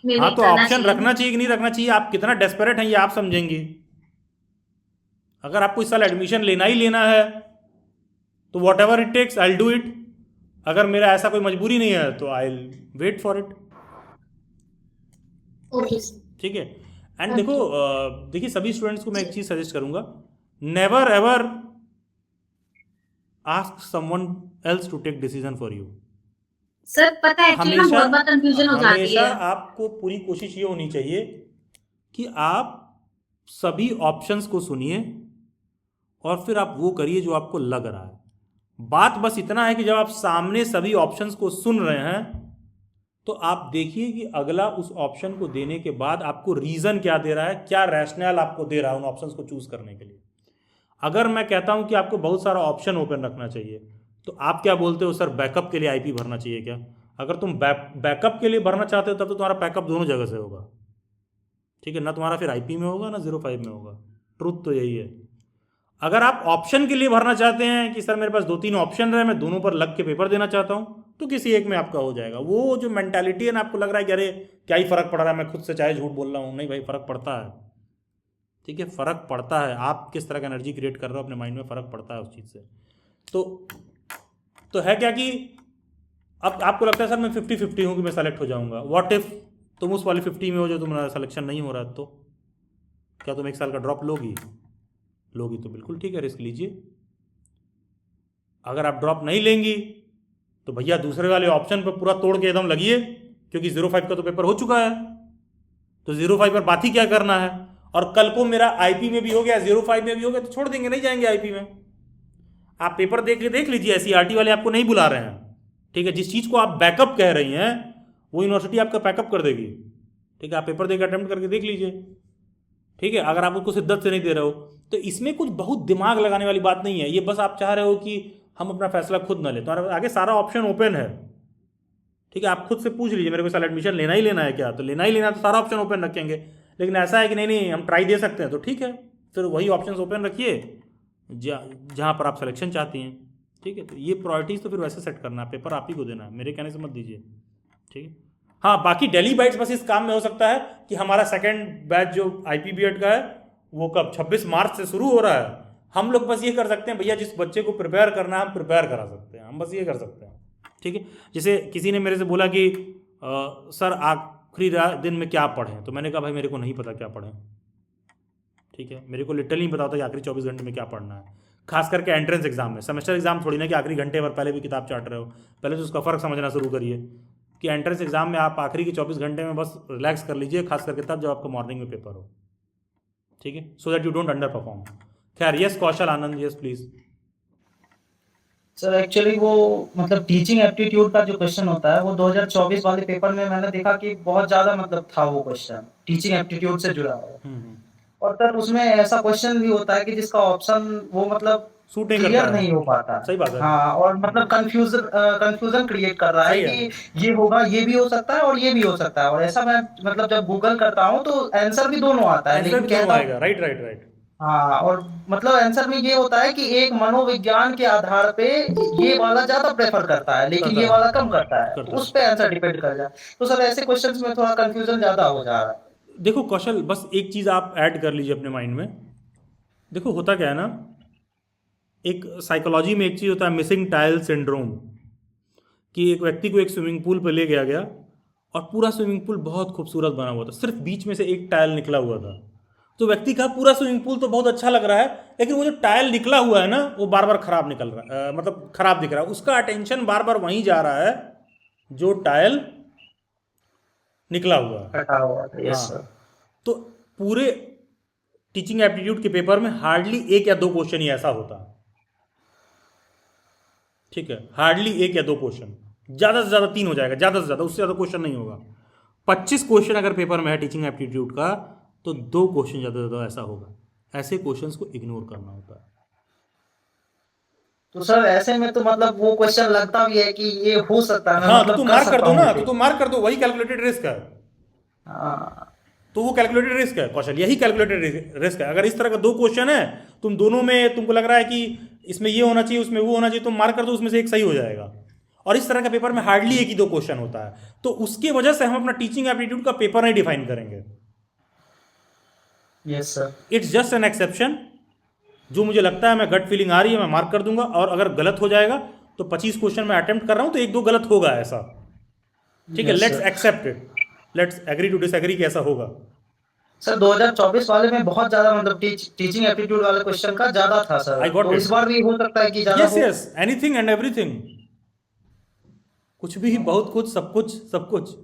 C: मेरे
A: हाँ
C: को
A: तो
C: करना
A: ऑप्शन
C: चाहिए।
A: रखना चाहिए कि नहीं रखना चाहिए, आप कितना डेस्परेट हैं ये आप समझेंगे। अगर आपको इस साल एडमिशन लेना ही लेना है तो whatever it takes I will do it. अगर मेरा ऐसा कोई मजबूरी नहीं है तो I will wait for it,
C: okay
A: ठीक है। एंड देखो देखिए सभी स्टूडेंट्स को मैं एक चीज सजेस्ट करूंगा, never ever ask someone else to take decision for you.
C: Sir, पता है एक्चुअली ना बहुत बार कंफ्यूजन हो जाती
A: हमेशा
C: है।
A: आपको पूरी कोशिश ये होनी चाहिए कि आप सभी ऑप्शंस को सुनिए और फिर आप वो करिए जो आपको लग रहा है। बात बस इतना है कि जब आप सामने सभी ऑप्शंस को सुन रहे हैं तो आप देखिए कि अगला उस ऑप्शन को देने के बाद आपको रीजन क्या दे रहा है, क्या रैशनल आपको दे रहा है उन ऑप्शंस को चूज करने के लिए। अगर मैं कहता हूं कि आपको बहुत सारा ऑप्शन ओपन रखना चाहिए तो आप क्या बोलते हो, सर बैकअप के लिए आईपी भरना चाहिए क्या? अगर तुम बैकअप के लिए भरना चाहते हो तब तो तुम्हारा बैकअप दोनों जगह से होगा, ठीक है ना, तुम्हारा फिर आईपी में होगा ना 05 में होगा। ट्रुथ तो यही है। अगर आप ऑप्शन के लिए भरना चाहते हैं कि सर मेरे पास 2-3 ऑप्शन रहे, मैं दोनों पर लग के पेपर देना चाहता हूं, तो किसी एक में आपका हो जाएगा। वो जो मेंटालिटी है ना, आपको लग रहा है कि अरे क्या ही फर्क पड़ रहा है, मैं खुद से चाहे झूठ बोल रहा हूँ, नहीं भाई फर्क पड़ता है, ठीक है, फर्क पड़ता है। आप किस तरह का एनर्जी क्रिएट कर रहे हो अपने माइंड में, फर्क पड़ता है उस चीज़ से। तो है क्या कि अब आपको लगता है सर मैं 50-50 हूँ कि मैं सेलेक्ट हो जाऊंगा। व्हाट इफ तुम उस वाली 50 में हो जो तुम्हारा सिलेक्शन नहीं हो रहा है, तो क्या तुम 1 साल का ड्रॉप लोगी? तो बिल्कुल ठीक है, रिस्क लीजिए। अगर आप ड्रॉप नहीं लेंगी तो भैया दूसरे वाले ऑप्शन पर पूरा तोड़ के एकदम लगिए, क्योंकि 05 का तो पेपर हो चुका है, तो 05 पर बात ही क्या करना है। और कल को मेरा आईपी में भी हो गया, 05 में भी हो गया, तो छोड़ देंगे, नहीं जाएंगे आईपी में। आप पेपर देख लीजिए, SCRT वाले आपको नहीं बुला रहे हैं, ठीक है। जिस चीज़ को आप बैकअप कह रही हैं वो यूनिवर्सिटी आपका बैकअप कर देगी, ठीक है। आप पेपर देकर अटेम्प्ट करके देख लीजिए, ठीक है। अगर आप उसको शिद्दत से नहीं दे रहे हो तो इसमें कुछ बहुत दिमाग लगाने वाली बात नहीं है। ये बस आप चाह रहे हो कि हम अपना फैसला खुद ना लें, तो आगे सारा ऑप्शन ओपन है, ठीक है। आप खुद से पूछ लीजिए मेरे को साल एडमिशन लेना ही लेना है क्या, तो लेना ही लेना है तो सारा ऑप्शन ओपन रखेंगे। लेकिन ऐसा है कि नहीं हम ट्राई दे सकते हैं, तो ठीक है, फिर वही ऑप्शन ओपन रखिए जहाँ पर आप सिलेक्शन चाहती हैं, ठीक है। तो ये प्रायोरिटीज़ तो फिर वैसे सेट करना है, पेपर आप ही को देना है, मेरे कहने से मत दीजिए, ठीक है। हाँ, बाकी डेली बाइट्स बस इस काम में हो सकता है कि हमारा सेकंड बैच जो IP BEd का है वो कब 26 मार्च से शुरू हो रहा है। हम लोग बस ये कर सकते हैं भैया, जिस बच्चे को प्रिपेयर करना है हम प्रिपेयर करा सकते हैं, हम बस ये कर सकते हैं, ठीक है। जैसे किसी ने मेरे से बोला कि सर आखिरी दिन में क्या पढ़ें, तो मैंने कहा भाई मेरे को नहीं पता क्या पढ़ें, ठीक है। मेरे को लिटरली नहीं पता होता कि आखिरी 24 घंटे में क्या पढ़ना है, खास करके एंट्रेंस एग्जाम में। सेमेस्टर एग्जाम थोड़ी ना कि आखिरी घंटे भर पहले भी किताब चाट रहे हो, पहले तो उसका फ़र्क समझना शुरू करिए कि एंट्रेंस एग्जाम में आप आखिरी के 24 घंटे में बस रिलैक्स कर लीजिए, खास करके तब जब आपका मॉर्निंग में पेपर हो, ठीक है, so that you don't underperform. खैर, yes Kaushal Anand, yes please.
G: Sir actually वो मतलब टीचिंग एप्टीट्यूड का जो क्वेश्चन होता है वो 2024 वाले पेपर में मैंने देखा कि बहुत ज्यादा मतलब था वो क्वेश्चन टीचिंग एप्टीट्यूड से जुड़ा हुआ। और सर उसमें ऐसा क्वेश्चन भी होता है कि जिसका ऑप्शन वो मतलब
A: सूट नहीं
G: क्लियर
A: करता है।
G: नहीं हो पाता।
A: सही बात है।
G: हाँ, और मतलब कंफ्यूजन क्रिएट कर रहा है
A: सही है।
G: कि ये होगा, ये भी हो सकता है और ये भी हो सकता है। और ऐसा मैं मतलब जब गूगल करता हूँ तो आंसर भी दोनों आता है,
A: आंसर
G: लेकिन
A: भी दोनों
G: कहता
A: आएगा, राइट राइट राइट।
G: हाँ, और मतलब आंसर में ये होता है कि एक मनोविज्ञान के आधार पे ये वाला ज्यादा प्रेफर करता है, लेकिन
A: करता
G: ये
A: है,
G: वाला कम करता है,
A: करता
G: तो उस
A: है।
G: पे आंसर डिपेंड कर जाए। तो सर ऐसे क्वेश्चंस में थोड़ा कंफ्यूजन ज्यादा हो जा रहा है।
A: देखो कौशल, बस एक चीज़ आप ऐड कर लीजिए अपने माइंड में। देखो होता क्या है ना, एक साइकोलॉजी में एक चीज़ होता है मिसिंग टाइल सिंड्रोम, कि एक व्यक्ति को एक स्विमिंग पूल पर ले गया गया और पूरा स्विमिंग पूल बहुत खूबसूरत बना हुआ था, सिर्फ बीच में से एक टाइल निकला हुआ था। तो व्यक्ति कहा पूरा स्विमिंग पूल तो बहुत अच्छा लग रहा है, लेकिन वो जो टाइल निकला हुआ है ना वो बार बार खराब निकल रहा है, मतलब खराब दिख रहा है। उसका अटेंशन बार बार वहीं जा रहा है जो टाइल निकला हुआ है।
G: हटा हुआ था, यस
A: हाँ,
G: सर।
A: तो पूरे टीचिंग एप्टीट्यूड के पेपर में हार्डली एक या दो क्वेश्चन ही ऐसा होता है। ठीक है, हार्डली एक या दो क्वेश्चन, ज़्यादा से ज़्यादा 3 हो जाएगा, ज़्यादा से ज़्यादा, उससे ज़्यादा क्वेश्चन नहीं होगा। 25 क्वेश्चन अगर पेपर में है टीचिंग एप्टीट्यूड का, तो 2 क्वेश्चन ज़्यादा से ज़्यादा ऐसा होगा। ऐसे क्वेश्चंस को इग्नोर करना होता है।
G: तो सर ऐसे में तो मतलब वो क्वेश्चन लगता भी है कि ये हो सकता है, मैं
A: हाँ, तो
G: मतलब
A: तुम
G: कर
A: मार्क कर
G: सकता
A: दो
G: हूँ
A: ना, तो
G: इसे।
A: तुम मार्क कर दो, वही कैलकुलेटेड रिस्क है।
G: हाँ,
A: तो वो कैलकुलेटेड रिस्क है कौशल, यही कैलकुलेटेड रिस्क है। अगर इस तरह का 2 क्वेश्चन है, तुम दोनों में तुमको लग रहा है कि इसमें ये होना चाहिए उसमें वो होना चाहिए, तुम मार्क कर दो, उसमें से एक सही हो जाएगा। और इस तरह का पेपर में हार्डली एक ही 2 क्वेश्चन होता है, तो उसकी वजह से हम अपना टीचिंग एप्टीट्यूड का पेपर नहीं डिफाइन करेंगे।
G: Yes sir.
A: It's just an exception. जो मुझे लगता है, मैं गट फीलिंग आ रही है, मैं मार्क कर दूंगा, और अगर गलत हो जाएगा तो 25 क्वेश्चन में अटेम्प्ट कर रहा हूं तो 1-2 गलत होगा ऐसा। ठीक है,
G: yes
A: let's
G: sir.
A: Accept it, let's agree to disagree कि ऐसा होगा।
G: सर 2024 वाले में बहुत ज्यादा मतलब टीचिंग एप्टीट्यूड वाले क्वेश्चन का ज्यादा था सर,
A: आई गॉट
G: तो इस
A: इट।
G: बार भी हो सकता है कि ज्यादा
A: यस
G: हो।
A: यस, एनीथिंग एंड एवरीथिंग, कुछ भी, बहुत कुछ, सब कुछ, सब कुछ।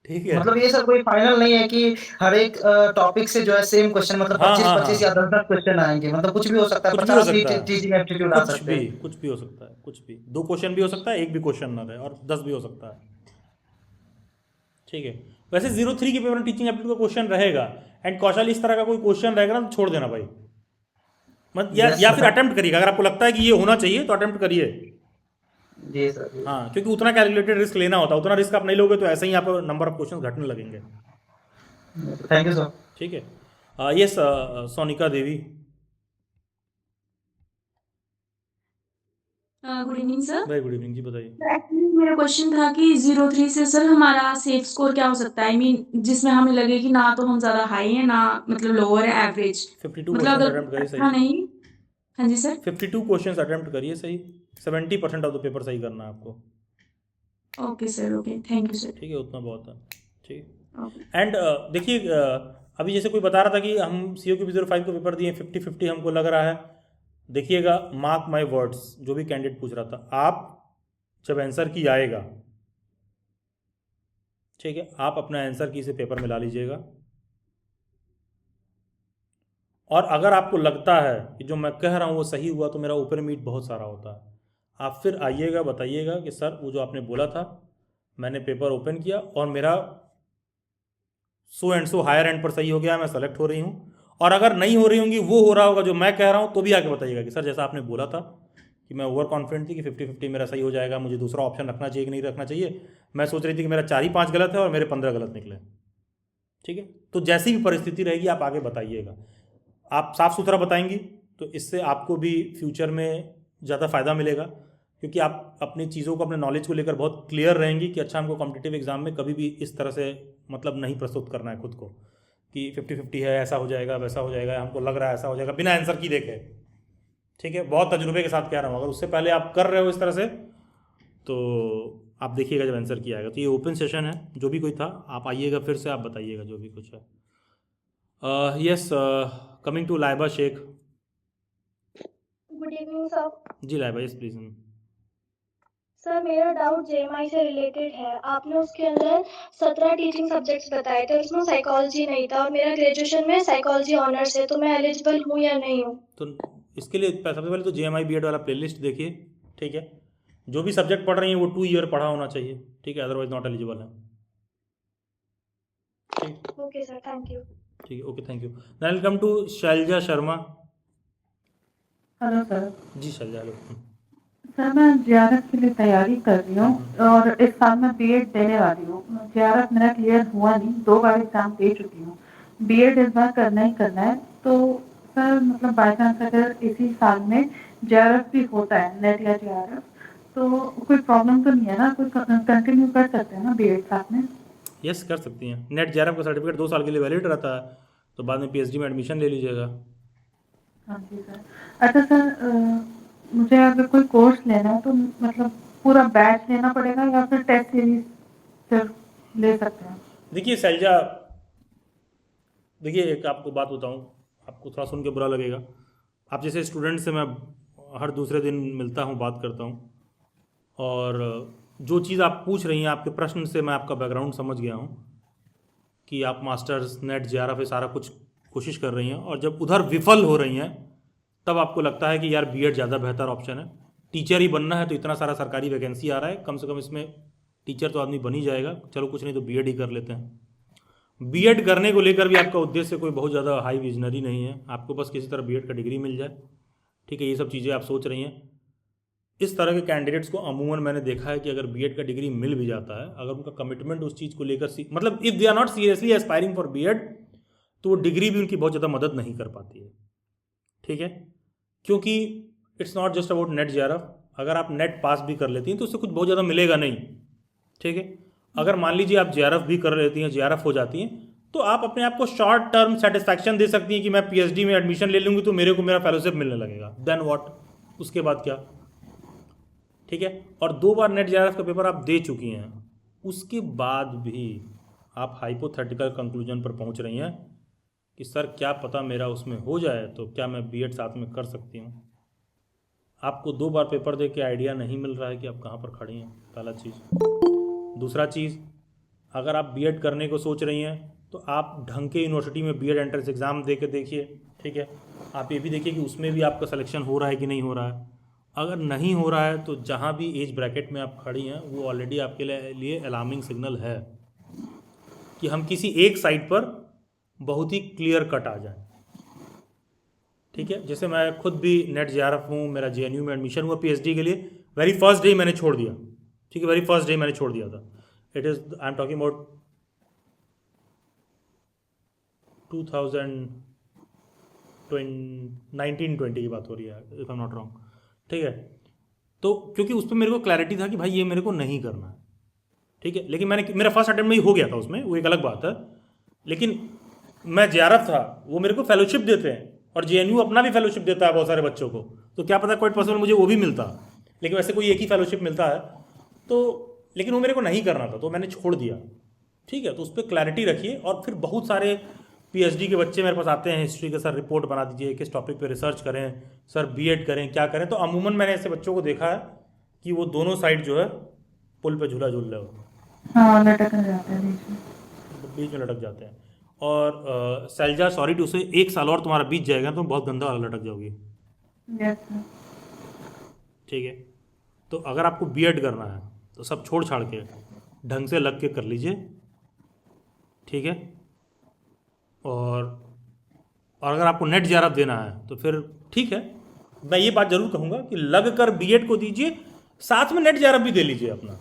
A: ठीक है।
G: मतलब ये सर कोई फाइनल नहीं है कि हर एक टॉपिक से जो है सेम क्वेश्चन मतलब
A: हाँ
G: 25
A: हाँ
G: 25 या
A: हाँ,
G: 10 10 क्वेश्चन आएंगे, मतलब कुछ भी हो सकता है,
A: कुछ भी हो
G: 50 भी
A: सकता है,
G: टीचिंग एप्टीट्यूड आ
A: कुछ
G: सकते
A: भी,
G: हैं।
A: कुछ भी हो सकता है, कुछ भी। 2 क्वेश्चन भी हो सकता है, एक भी क्वेश्चन ना रहे, और 10 भी हो सकता है। ठीक है। वैसे 03 के पेपर में टीचिंग एप्टीट्यूड का क्वेश्चन रहेगा, एंड कौशल इस तरह का कोई क्वेश्चन रहेगा ना तो छोड़ देना भाई, मत,
G: यस
A: या फिर
G: सर।
A: अटेम्प्ट करिएगा। अगर आपको लगता है कि ये होना चाहिए तो अटेम्प्ट करिए।
G: जी सर, जी।
A: हाँ, क्योंकि उतना कैलकुलेटेड रिस्क लेना होता है, उतना रिस्क आप नहीं लोगे तो ऐसे ही आप नंबर ऑफ क्वेश्चन घटने लगेंगे।
G: Thank you sir.
A: ठीक है। Yes, Sonika Devi.
H: Good evening sir.
A: Very good evening जी, बताइए।
H: एक्चुअली मेरा क्वेश्चन था कि 03 से सर हमारा सेफ स्कोर क्या हो सकता है? आई मीन जिसमें हमें लगे कि ना तो हम ज़्यादा हाई हैं ना मतलब लोअर है, एवरेज।
A: 52
H: मतलब
A: क्वेश्चन
H: अगर
A: अटेम्प्ट करिए,
H: अच्छा
A: सही।
H: नहीं। हाँ जी सर।
A: 52 क्वेश्चन अटेम्प्ट करिए, सही। 70% ऑफ द पेपर सही करना है आपको।
H: Okay sir, okay, thank you sir.
A: ठीक है, उतना बहुत है। ठीक।
H: ओके।
A: एंड देखिए, अभी जैसे कोई बता रहा था कि हम COQ05 को पेपर दिए 50-50 हमको लग रहा है। देखिएगा, मार्क माई वर्ड्स, जो भी कैंडिडेट पूछ रहा था, आप जब आंसर की आएगा, ठीक है, आप अपना आंसर की से पेपर में ला लीजिएगा। और अगर आपको लगता है कि जो मैं कह रहा हूँ वो सही हुआ, तो मेरा ओपन मीट बहुत सारा होता है, आप फिर आइएगा, बताइएगा कि सर वो जो आपने बोला था, मैंने पेपर ओपन किया और मेरा so and so higher end पर सही हो गया, मैं सेलेक्ट हो रही हूँ। और अगर नहीं हो रही होंगी, वो हो रहा होगा जो मैं कह रहा हूँ, तो भी आके बताइएगा कि सर जैसा आपने बोला था कि मैं ओवर कॉन्फिडेंट थी कि 50-50 मेरा सही हो जाएगा, मुझे दूसरा ऑप्शन रखना चाहिए कि नहीं रखना चाहिए, मैं सोच रही थी कि मेरा 4 ही 5 गलत है और मेरे 15 गलत निकले। ठीक है, तो जैसी भी परिस्थिति रहेगी आप आगे बताइएगा। आप साफ़ सुथरा बताएंगी तो इससे आपको भी फ्यूचर में ज़्यादा फ़ायदा मिलेगा, क्योंकि आप अपनी चीज़ों को, अपने नॉलेज को लेकर बहुत क्लियर रहेंगी कि अच्छा, हमको कॉम्पिटिटिव एग्जाम में कभी भी इस तरह से मतलब नहीं प्रस्तुत करना है खुद को कि 50-50 है, ऐसा हो जाएगा, वैसा हो जाएगा, हमको लग रहा है ऐसा हो जाएगा, बिना आंसर की देखे। ठीक है, बहुत तजुर्बे के साथ कह रहा हूँ, अगर उससे पहले आप कर रहे हो इस तरह से, तो आप देखिएगा जब आंसर किया आएगा। तो ये ओपन सेशन है, जो भी कोई था आप आइएगा, फिर से आप बताइएगा जो भी कुछ है। Yes, coming to Laiba Shaikh.
I: Good evening sir.
A: जी लाइबा, यस प्लीज।
I: सर मेरा डाउट जेएमआई से रिलेटेड है। आपने उसके अंदर 17 टीचिंग सब्जेक्ट्स बताए थे, उसमें साइकोलॉजी नहीं था, और मेरा ग्रेजुएशन में साइकोलॉजी ऑनर्स है, तो मैं एलिजिबल हूँ या नहीं हूँ?
A: तो इसके लिए सबसे पहले तो JMI B.Ed वाला प्लेलिस्ट देखिए। ठीक है, जो भी सब्जेक्ट पढ़ रही हैं वो 2 ईयर पढ़ा होना चाहिए। ठीक है, अदरवाइज नॉट एलिजिबल है। ठीक।
I: Okay sir, thank you.
A: ठीक है, okay, thank you. Then welcome to Shailja Sharma.
J: Hello sir.
A: जी शैलजा, हेलो।
J: सर मैं JRF के लिए तैयारी कर रही हूँ और इस साल मैं B.Ed देने वाली हूँ। JRF मेरा क्लियर हुआ नहीं, 2 बार एग्जाम दे चुकी हूँ। B.Ed इस बार करना ही करना है, तो सर मतलब बाय चांस अगर इसी साल में जेआरएफ भी होता है, नेट या जेआरएफ, तो कोई प्रॉब्लम तो नहीं है ना, कोई कंटिन्यू कर सकते हैं ना बीएड साथ में?
A: यस, कर सकती हैं। नेट जेआरएफ का सर्टिफिकेट 2 साल के लिए वैलिड रहता है, तो बाद में पीएचडी में एडमिशन ले लीजिएगा।
J: हाँ जी सर। अच्छा सर, मुझे अगर कोई कोर्स लेना है तो मतलब पूरा बैच लेना पड़ेगा या फिर टेस्ट सीरीज सिर्फ ले सकते हैं?
A: देखिए शैलजा, देखिए एक आपको बात बताऊं, आपको थोड़ा सुन के बुरा लगेगा। आप जैसे स्टूडेंट से मैं हर दूसरे दिन मिलता हूं, बात करता हूं, और जो चीज़ आप पूछ रही हैं, आपके प्रश्न से मैं आपका बैकग्राउंड समझ गया हूं कि आप मास्टर्स, नेट, जेआरएफ ये सारा कुछ कोशिश कर रही हैं, और जब उधर विफल हो रही हैं तब आपको लगता है कि यार बीएड ज़्यादा बेहतर ऑप्शन है। टीचर ही बनना है तो इतना सारा सरकारी वैकेंसी आ रहा है, कम से कम इसमें टीचर तो आदमी बन ही जाएगा, चलो कुछ नहीं तो बीएड ही कर लेते हैं। बीएड करने को लेकर भी आपका उद्देश्य कोई बहुत ज़्यादा हाई विजनरी नहीं है, आपको बस किसी तरह बीएड का डिग्री मिल जाए, ठीक है, ये सब चीज़ें आप सोच रही हैं। इस तरह के कैंडिडेट्स को अमूमन मैंने देखा है कि अगर बीएड का डिग्री मिल भी जाता है, अगर उनका कमिटमेंट उस चीज़ को लेकर मतलब if they are not seriously aspiring for B Ed, तो वो डिग्री भी उनकी बहुत ज़्यादा मदद नहीं कर पाती है, ठीक है, क्योंकि it's not just about net JRF. अगर आप नेट पास भी कर लेती हैं तो उससे कुछ बहुत ज़्यादा मिलेगा नहीं, ठीक है। अगर मान लीजिए आप जेआरएफ भी कर लेती हैं, जेआरएफ हो जाती हैं, तो आप अपने आप को शॉर्ट टर्म सेटिस्फैक्शन दे सकती हैं कि मैं पीएचडी में एडमिशन ले लूँगी तो मेरे को मेरा फेलोशिप मिलने लगेगा, देन व्हाट, उसके बाद क्या, ठीक है। और 2 बार नेट जेआरएफ का पेपर आप दे चुकी हैं, उसके बाद भी आप हाइपोथेटिकल कंक्लूजन पर पहुंच रही हैं कि सर क्या पता मेरा उसमें हो जाए तो क्या मैं बीएड साथ में कर सकती हूँ। आपको 2 बार पेपर दे के आइडिया नहीं मिल रहा है कि आप कहाँ पर खड़ी हैं, पहला चीज़। दूसरा चीज़, अगर आप बीएड करने को सोच रही हैं तो आप ढंग के यूनिवर्सिटी में बीएड एंट्रेंस एग्ज़ाम दे के देखिए, ठीक है। आप ये भी देखिए कि उसमें भी आपका सिलेक्शन हो रहा है कि नहीं हो रहा है। अगर नहीं हो रहा है तो जहाँ भी एज ब्रैकेट में आप खड़ी हैं वो ऑलरेडी आपके लिए अलार्मिंग सिग्नल है कि हम किसी एक साइड पर बहुत ही क्लियर कट आ जाए, ठीक है। जैसे मैं खुद भी नेट जेआरएफ हूँ, मेरा जेएनयू में एडमिशन हुआ पीएचडी के लिए, वेरी फर्स्ट डे मैंने छोड़ दिया, ठीक है, वेरी फर्स्ट डे मैंने छोड़ दिया था। It is, I am talking about 2019-20 की बात हो रही है, if I am not wrong, ठीक है। तो क्योंकि उस पर मेरे को क्लैरिटी था कि भाई ये मेरे को नहीं करना है, ठीक है। लेकिन मेरा फर्स्ट अटेम्प्ट में ही हो गया था उसमें, वो एक अलग बात है। लेकिन मैं जेआरएफ था, वो मेरे को फेलोशिप देते हैं, और जेएनयू अपना भी फेलोशिप देता है बहुत सारे बच्चों को, तो क्या पता क्वाइट पॉसिबल मुझे वो भी मिलता, लेकिन वैसे कोई एक ही फेलोशिप मिलता है। तो लेकिन वो मेरे को नहीं करना था तो मैंने छोड़ दिया, ठीक है। तो उस पर क्लैरिटी रखिए। और फिर बहुत सारे पीएचडी के बच्चे मेरे पास आते हैं हिस्ट्री के, सर रिपोर्ट बना दीजिए, किस टॉपिक पे रिसर्च करें, सर बीएड करें, क्या करें। तो अमूमन मैंने ऐसे बच्चों को देखा है कि वो दोनों साइड जो है पुल पे झूला झूल रहे हो,
J: हाँ, लटक जाते हैं
A: बीच में लटक जाते हैं। और शैलजा, सॉरी टू से, 1 साल और तुम्हारा बीत जाएगा तो बहुत गंदा वाला लटक जाओगी,
J: यस सर।
A: ठीक है। तो अगर आपको बीएड करना है तो सब छोड़ छाड़ के ढंग से लग के कर लीजिए, ठीक है। और अगर आपको नेट जेआरएफ देना है तो फिर ठीक है, मैं ये बात जरूर कहूँगा कि लग कर बीएड को दीजिए, साथ में नेट जेआरएफ भी दे लीजिए अपना,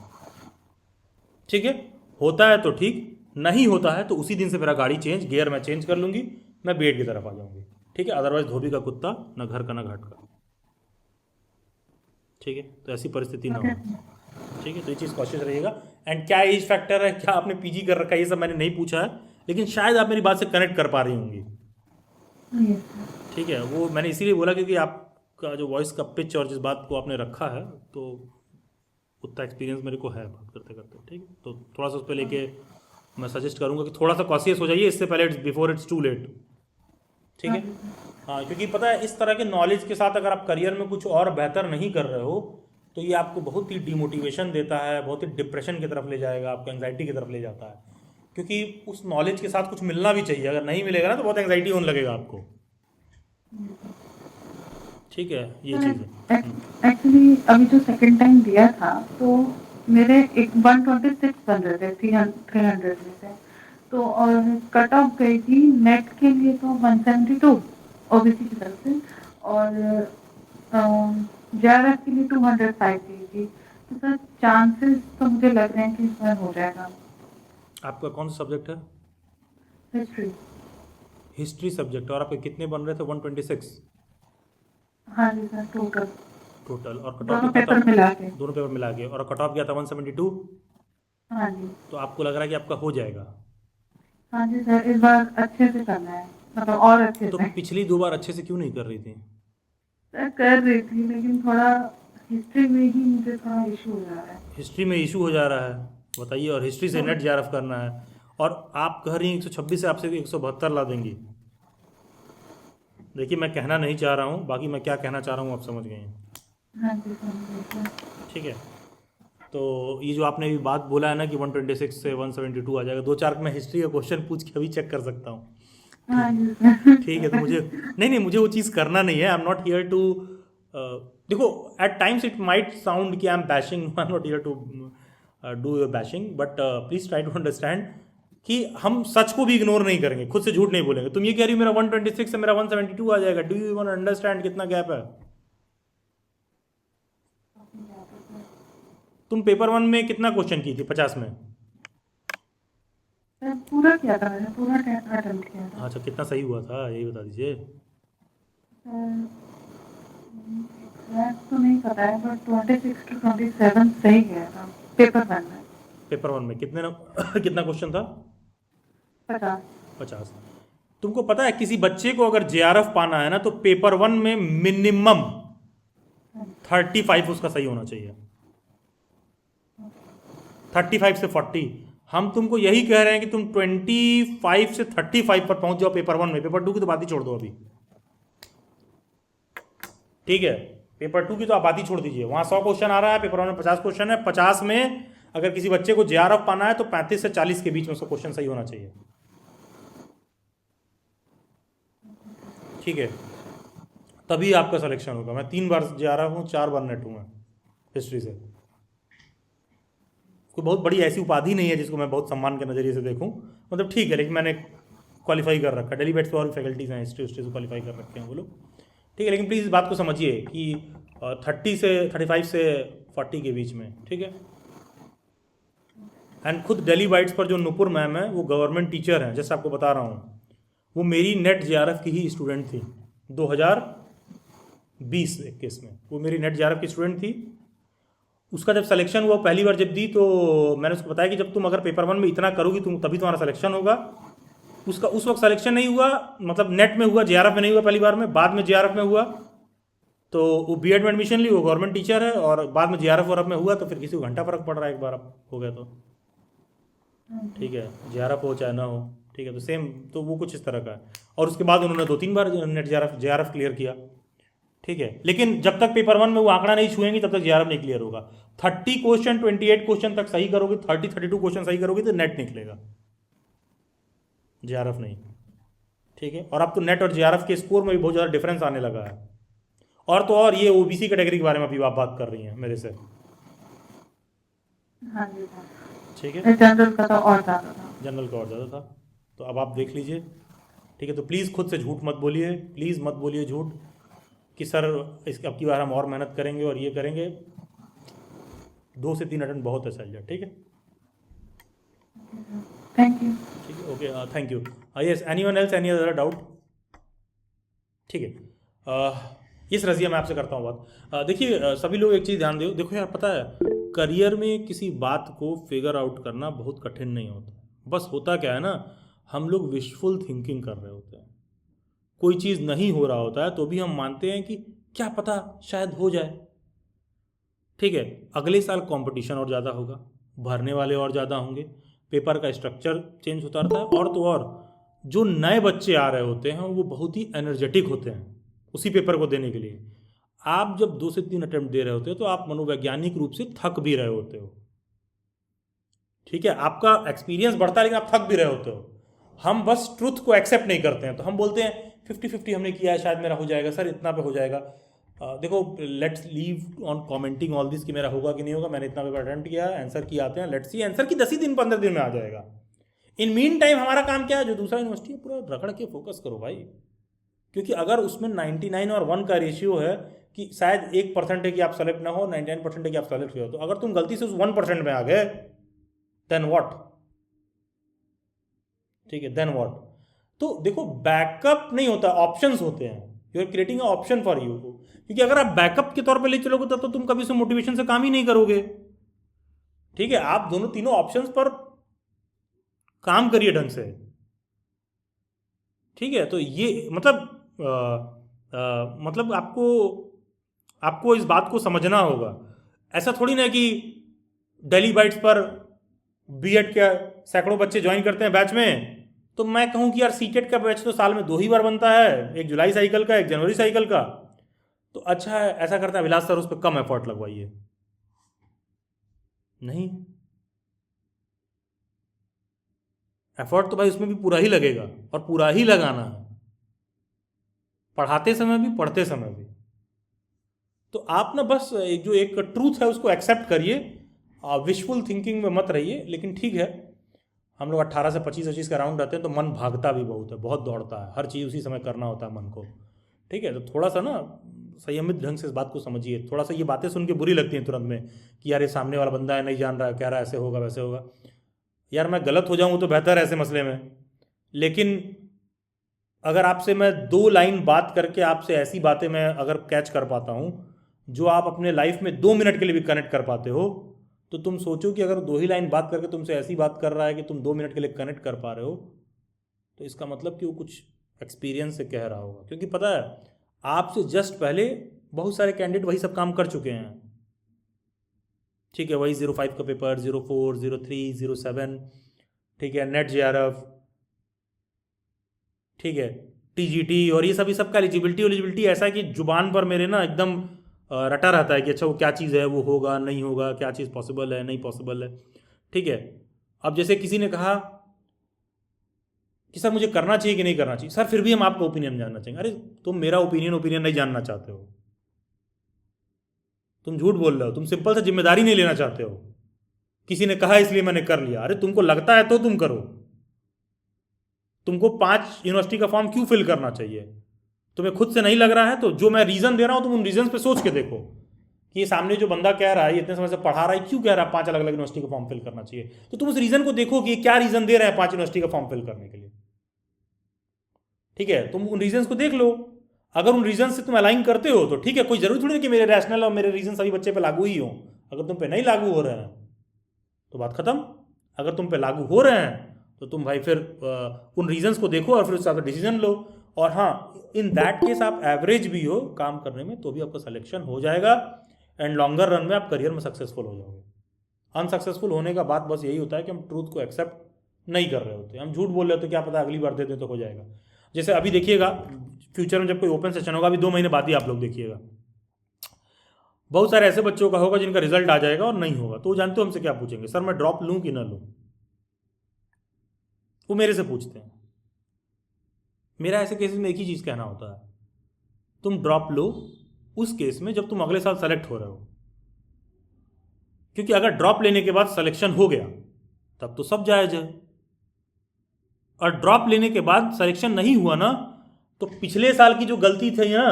A: ठीक है। होता है तो ठीक, नहीं होता है तो उसी दिन से मेरा गाड़ी चेंज, गियर मैं चेंज कर लूँगी, मैं बीएड की तरफ आ जाऊँगी, ठीक है। अदरवाइज धोबी का कुत्ता न घर का न घाट का, ठीक है। तो ऐसी परिस्थिति ना हो, ठीक है। तो ये चीज़ कोशिश रहिएगा। एंड क्या एज फैक्टर है, क्या आपने पीजी कर रखा है, ये सब मैंने नहीं पूछा है, लेकिन शायद आप मेरी बात से कनेक्ट कर पा रही होंगी, ठीक है। वो मैंने इसीलिए बोला क्योंकि आपका जो वॉइस का पिच और जिस बात को आपने रखा है तो उतना एक्सपीरियंस मेरे को है बात करते करते, ठीक है। तो थोड़ा सा उस पर लेके मैं सजेस्ट करूँगा कि थोड़ा सा कॉशियस हो जाइए इससे पहले, बिफोर इट्स टू लेट, ठीक है। हाँ, क्योंकि पता है इस तरह के नॉलेज के साथ अगर आप करियर में कुछ और बेहतर नहीं कर रहे हो तो ये आपको बहुत ही डिमोटिवेशन देता है, बहुत ही डिप्रेशन की तरफ ले जाएगा, आपको एंग्जाइटी की तरफ ले जाता है। क्योंकि उस नॉलेज के साथ कुछ मिलना भी चाहिए, अगर नहीं मिलेगा ना तो बहुत एंग्जाइटी होने लगेगा आपको, ठीक है। ये चीज़ है।
J: एक्चुअली अभी जो सेकंड टाइम दिया था तो मेरे 126 बन रहे थे 300 में से, तो और कट ऑफ गई थी नेट के लिए तो 172 ओबीसी की तरफ से, और जेआरएफ के लिए 205 थी। तो सर चांसेस तो मुझे लग रहे हैं कि इसमें हो जाएगा।
A: आपका कौन सा सब्जेक्ट है?
J: हिस्ट्री।
A: हिस्ट्री सब्जेक्ट, और आपके कितने बन रहे थे? 126
J: हाँ जी सर, टोटल
A: टोटल। और कट ऑफ
J: दोनों
A: कितना
J: पेपर
A: था?
J: मिला के।
A: दोनों पेपर मिला के। और कट ऑफ क्या था? 172।
J: हाँ जी।
A: तो आपको लग रहा है कि आपका हो जाएगा?
J: हाँ जी सर, इस बार अच्छे से करना है, मतलब और अच्छे
A: तो
J: से।
A: पिछली 2 बार अच्छे से क्यों नहीं कर रही थी?
J: सर कर रही थी, लेकिन थोड़ा हिस्ट्री में ही मुझे थोड़ा इशू हो जा रहा है।
A: हिस्ट्री में इशू हो जा रहा है, बताइए। और हिस्ट्री से नेट जेआरएफ करना है, और आप कह रही हैं 126 से आपसे 172 ला देंगी। देखिए, मैं कहना नहीं चाह रहा हूँ, बाकी मैं क्या कहना चाह रहा हूँ आप समझ गए हैं।
J: हाँ जी सर।
A: ठीक है। तो ये जो आपने अभी बात बोला है ना कि 126 से 172 आ जाएगा, 2-4 मैं हिस्ट्री का क्वेश्चन पूछ के अभी चेक कर सकता हूँ।
J: हाँ जी सर।
A: ठीक है। तो मुझे नहीं, मुझे वो चीज़ करना नहीं है। I am not here to देखो, at times it might sound कि I am bashing, I am not here to do your bashing, but please try to understand कि हम सच को भी इग्नोर नहीं करेंगे, खुद से झूठ नहीं बोलेंगे। तुम ये कह रही हो मेरा 126 से मेरा 172 आ जाएगा, डू यू इवन अंडरस्टैंड कितना गैप है? तुम पेपर 1 में कितना क्वेश्चन की थी 50 में?
J: सर पूरा किया था मैंने, पूरा अटेम्प्ट किया था।
A: अच्छा, कितना सही हुआ था यही बता दीजिए।
J: एग्जैक्ट तो नहीं पता है, बट 26 to 27 सही गया था पेपर 1 में।
A: पेपर 1 में कितना क्वेश्चन था?
J: 50।
A: तुमको पता है किसी बच्चे को अगर जेआरएफ पाना है ना, तो पेपर 1 में मिनिमम 35 उसका सही होना चाहिए। 35 से 40। हम तुमको यही कह रहे हैं कि तुम 25 से 35 पर पहुंच जाओ पेपर 1 में। पेपर 2 की तो बात ही छोड़ दो अभी, ठीक है। पेपर 2 की तो आप बात ही छोड़ दीजिए, वहां 100 क्वेश्चन आ रहा है, पेपर 1 में 50 क्वेश्चन है। 50 में अगर किसी बच्चे को जेआरएफ पाना है तो 35 से 40 के बीच में उसका क्वेश्चन सही होना चाहिए, ठीक है। तभी आपका सिलेक्शन होगा। मैं 3 बार जेआरएफ हूँ, 4 बार नेट हूँ मैं हिस्ट्री से। कोई बहुत बड़ी ऐसी उपाधि नहीं है जिसको मैं बहुत सम्मान के नज़रिए से देखूं, मतलब ठीक है, लेकिन मैंने क्वालिफाई कर रखा है। डेली बेट्स पे और फैकल्टीज हैं हिस्ट्री से क्वालिफाई कर रखे हैं वो लोग, ठीक है। लेकिन प्लीज़ इस बात को समझिए कि 35 से 40 के बीच में, ठीक है। एंड खुद डेली बाइट्स पर जो नुपुर मैम है वो गवर्नमेंट टीचर हैं, जैसे आपको बता रहा हूँ। वो मेरी नेट जेआरएफ की ही स्टूडेंट थी 2020-21 में। वो मेरी नेट जेआरएफ की स्टूडेंट थी। उसका जब सिलेक्शन हुआ पहली बार जब दी, तो मैंने उसको बताया कि जब तुम अगर पेपर 1 में इतना करोगी तुम तभी तुम्हारा सिलेक्शन होगा। उसका उस वक्त सिलेक्शन नहीं हुआ, मतलब नेट में हुआ, जेआरएफ में नहीं हुआ पहली बार में, बाद में जेआरएफ में हुआ। तो वो बीएड में एडमिशन ली, वो गवर्नमेंट टीचर है, और बाद में जेआरएफ और में हुआ, तो फिर किसी को घंटा फर्क पड़ रहा है एक बार अब हो गया तो, ठीक है। जेआरएफ हो चाहे ना हो, ठीक है। तो सेम, तो वो कुछ इस तरह का है। और उसके बाद उन्होंने 2-3 बार नेट जेआरएफ क्लियर किया, ठीक है। लेकिन जब तक पेपर 1 में वो आंकड़ा नहीं छुएंगी तब तक जेआरएफ नहीं क्लियर होगा। 30 क्वेश्चन 28 क्वेश्चन तक सही करोगे, 32 क्वेश्चन सही करोगे तो नेट निकलेगा, जेआरएफ नहीं, ठीक है। और अब तो नेट और जेआरएफ के स्कोर में भी बहुत ज़्यादा डिफरेंस आने लगा है। और तो और ये ओबीसी कैटेगरी के बारे में अभी आप बात कर रही हैं मेरे से,
J: हाँ जी
A: ठीक है।
J: जनरल का तो और ज़्यादा था।
A: जनरल का और ज़्यादा था, तो अब आप देख लीजिए, ठीक है। तो प्लीज़ खुद से झूठ मत बोलिए, प्लीज़ मत बोलिए झूठ कि सर इस अब की बार हम और मेहनत करेंगे और ये करेंगे। 2 से 3 अटेम्प्ट बहुत है सैलरी, ठीक है।
J: Thank you.
A: ठीक है, okay, thank you. Yes, anyone else, any other doubt? ठीक है, यस रज़िया, मैं आपसे करता हूँ बात। देखिए, सभी लोग एक चीज़ ध्यान दो। देखो यार, पता है करियर में किसी बात को फिगर आउट करना बहुत कठिन नहीं होता। बस होता क्या है ना, हम लोग विशफुल थिंकिंग कर रहे होते हैं। कोई चीज़ नहीं हो रहा होता है तो भी हम मानते हैं कि क्या पता शायद हो जाए, ठीक है। अगले साल कंपटीशन और ज़्यादा होगा, भरने वाले और ज़्यादा होंगे, पेपर का स्ट्रक्चर चेंज होता रहता है। और तो और जो नए बच्चे आ रहे होते हैं वो बहुत ही एनर्जेटिक होते हैं उसी पेपर को देने के लिए। आप जब 2 से 3 अटेम्प्ट दे रहे होते हो तो आप मनोवैज्ञानिक रूप से थक भी रहे होते हो, ठीक है। आपका एक्सपीरियंस बढ़ता है लेकिन आप थक भी रहे होते हो। हम बस ट्रुथ को एक्सेप्ट नहीं करते हैं, तो हम बोलते हैं 50-50 हमने किया है, शायद मेरा हो जाएगा सर, इतना पे हो जाएगा। देखो, let's leave on commenting all this कि मेरा होगा कि नहीं होगा। मैंने इतना पेपर अटेम्प्ट किया है, आंसर की आते हैं, लेट्स सी आंसर की 10 ही दिन 15 दिन में आ जाएगा। इन मीन टाइम हमारा काम क्या है, जो दूसरा यूनिवर्सिटी है पूरा रगड़ के फोकस करो भाई, क्योंकि अगर उसमें 99 और 1 का रेशियो है कि शायद 1% है कि आप सेलेक्ट ना हो, 99% है कि आप सेलेक्ट हो, तो अगर तुम गलती से उस 1% में आ गए देन व्हाट, ठीक है, देन व्हाट। तो देखो बैकअप नहीं होता, ऑप्शंस होते हैं, you are creating option for you, क्योंकि अगर आप बैकअप के तौर पे ले चलोगे तब तो तुम कभी से मोटिवेशन से काम ही नहीं करोगे। ठीक है, आप दोनों तीनों ऑप्शंस पर काम करिए ढंग से। ठीक है, तो ये मतलब आपको इस बात को समझना होगा। ऐसा थोड़ी ना कि डेली बाइट्स पर बीएड के सैकड़ों बच्चे ज्वाइन करते हैं बैच में, तो मैं कहूँ कि यार सीटेट का बैच तो साल में 2 ही बार बनता है, एक जुलाई साइकिल का, एक जनवरी साइकिल का। तो अच्छा है, ऐसा करता है अभिलाष सर, उस पर कम एफर्ट लगवाइए। नहीं, एफर्ट तो भाई उसमें भी पूरा ही लगेगा, और पूरा ही लगाना है, पढ़ाते समय भी पढ़ते समय भी। तो आप ना बस जो एक ट्रूथ है उसको एक्सेप्ट करिए, विशफुल थिंकिंग में मत रहिए। लेकिन ठीक है, हम लोग 18 से 25 का राउंड रहते हैं तो मन भागता भी बहुत है, बहुत दौड़ता है, हर चीज़ उसी समय करना होता है मन को। ठीक है, तो थोड़ा सा ना संयमित ढंग से इस बात को समझिए। थोड़ा सा ये बातें सुन के बुरी लगती हैं तुरंत में कि यार ये सामने वाला बंदा है, नहीं जान रहा है, कह रहा है ऐसे होगा वैसे होगा। यार मैं गलत हो जाऊँ तो बेहतर है ऐसे मसले में, लेकिन अगर आपसे मैं 2 लाइन बात करके आपसे ऐसी बातें मैं अगर कैच कर पाता हूँ जो आप अपने लाइफ में 2 मिनट के लिए भी कनेक्ट कर पाते हो, तो तुम सोचो कि अगर 2 ही लाइन बात करके तुमसे ऐसी बात कर रहा है कि तुम 2 मिनट के लिए कनेक्ट कर पा रहे हो, तो इसका मतलब कि वो कुछ एक्सपीरियंस से कह रहा होगा। क्योंकि पता है, आपसे जस्ट पहले बहुत सारे कैंडिडेट वही सब काम कर चुके हैं। ठीक है, वही 05 का पेपर, 04, 03, 07, ठीक है, नेट JRF, ठीक है, TGT, और ये सब का एलिजिबिलिटी ऐसा है कि जुबान पर मेरे ना एकदम रटा रहता है कि अच्छा वो क्या चीज़ है, वो होगा नहीं होगा, क्या चीज़ पॉसिबल है नहीं पॉसिबल है। ठीक है, अब जैसे किसी ने कहा कि सर मुझे करना चाहिए कि नहीं करना चाहिए, सर फिर भी हम आपका ओपिनियन जानना चाहेंगे। अरे तुम मेरा ओपिनियन नहीं जानना चाहते हो, तुम झूठ बोल रहे हो, तुम सिंपल सा जिम्मेदारी नहीं लेना चाहते हो। किसी ने कहा इसलिए मैंने कर लिया। अरे तुमको लगता है तो तुम करो। तुमको 5 यूनिवर्सिटी का फॉर्म क्यों फिल करना चाहिए? तुम्हें खुद से नहीं लग रहा है तो जो मैं रीज़न दे रहा हूं तुम उन रीजन पे सोच के देखो कि ये सामने जो बंदा कह रहा है, ये इतने समय से पढ़ा रहा है, क्यों कह रहा है 5 अलग अलग यूनिवर्सिटी का फॉर्म फिल करना चाहिए। तो तुम उस रीजन को देखो कि ये क्या रीजन दे रहे हैं 5 यूनिवर्सिटी का फॉर्म फिल करने के लिए। ठीक है, तुम उन रीजन को देख लो। अगर उन रीजन से तुम अलाइन करते हो तो ठीक है, कोई जरूरी थोड़ी नहीं कि मेरे रैशनल और मेरे रीजन सभी बच्चे पे लागू ही हों। अगर तुम पे नहीं लागू हो रहे हैं तो बात खत्म। अगर तुम पे लागू हो रहे हैं तो तुम भाई फिर उन रीजंस को देखो और फिर उस हिसाब से डिसीजन लो। और हाँ, इन दैट केस आप एवरेज भी हो काम करने में तो भी आपका सिलेक्शन हो जाएगा एंड लॉन्गर रन में आप करियर में सक्सेसफुल हो जाओगे। अनसक्सेसफुल होने का बात बस यही होता है कि हम ट्रूथ को एक्सेप्ट नहीं कर रहे होते, हम झूठ बोल रहे होते, क्या पता अगली बार दे दें तो हो जाएगा। जैसे अभी देखिएगा, फ्यूचर में जब कोई ओपन सेशन होगा, अभी 2 महीने बाद ही आप लोग देखिएगा, बहुत सारे ऐसे बच्चों का होगा जिनका रिजल्ट आ जाएगा और नहीं होगा, तो वो जानते हो हमसे क्या पूछेंगे, सर मैं ड्रॉप लूँ कि ना लूँ। वो मेरे से पूछते हैं। मेरा ऐसे केसेस में एक ही चीज़ कहना होता है, तुम ड्रॉप लो उस केस में जब तुम अगले साल सेलेक्ट हो रहे हो, क्योंकि अगर ड्रॉप लेने के बाद सिलेक्शन हो गया तब तो सब जायज है, और ड्रॉप लेने के बाद सिलेक्शन नहीं हुआ ना तो पिछले साल की जो गलती थी ना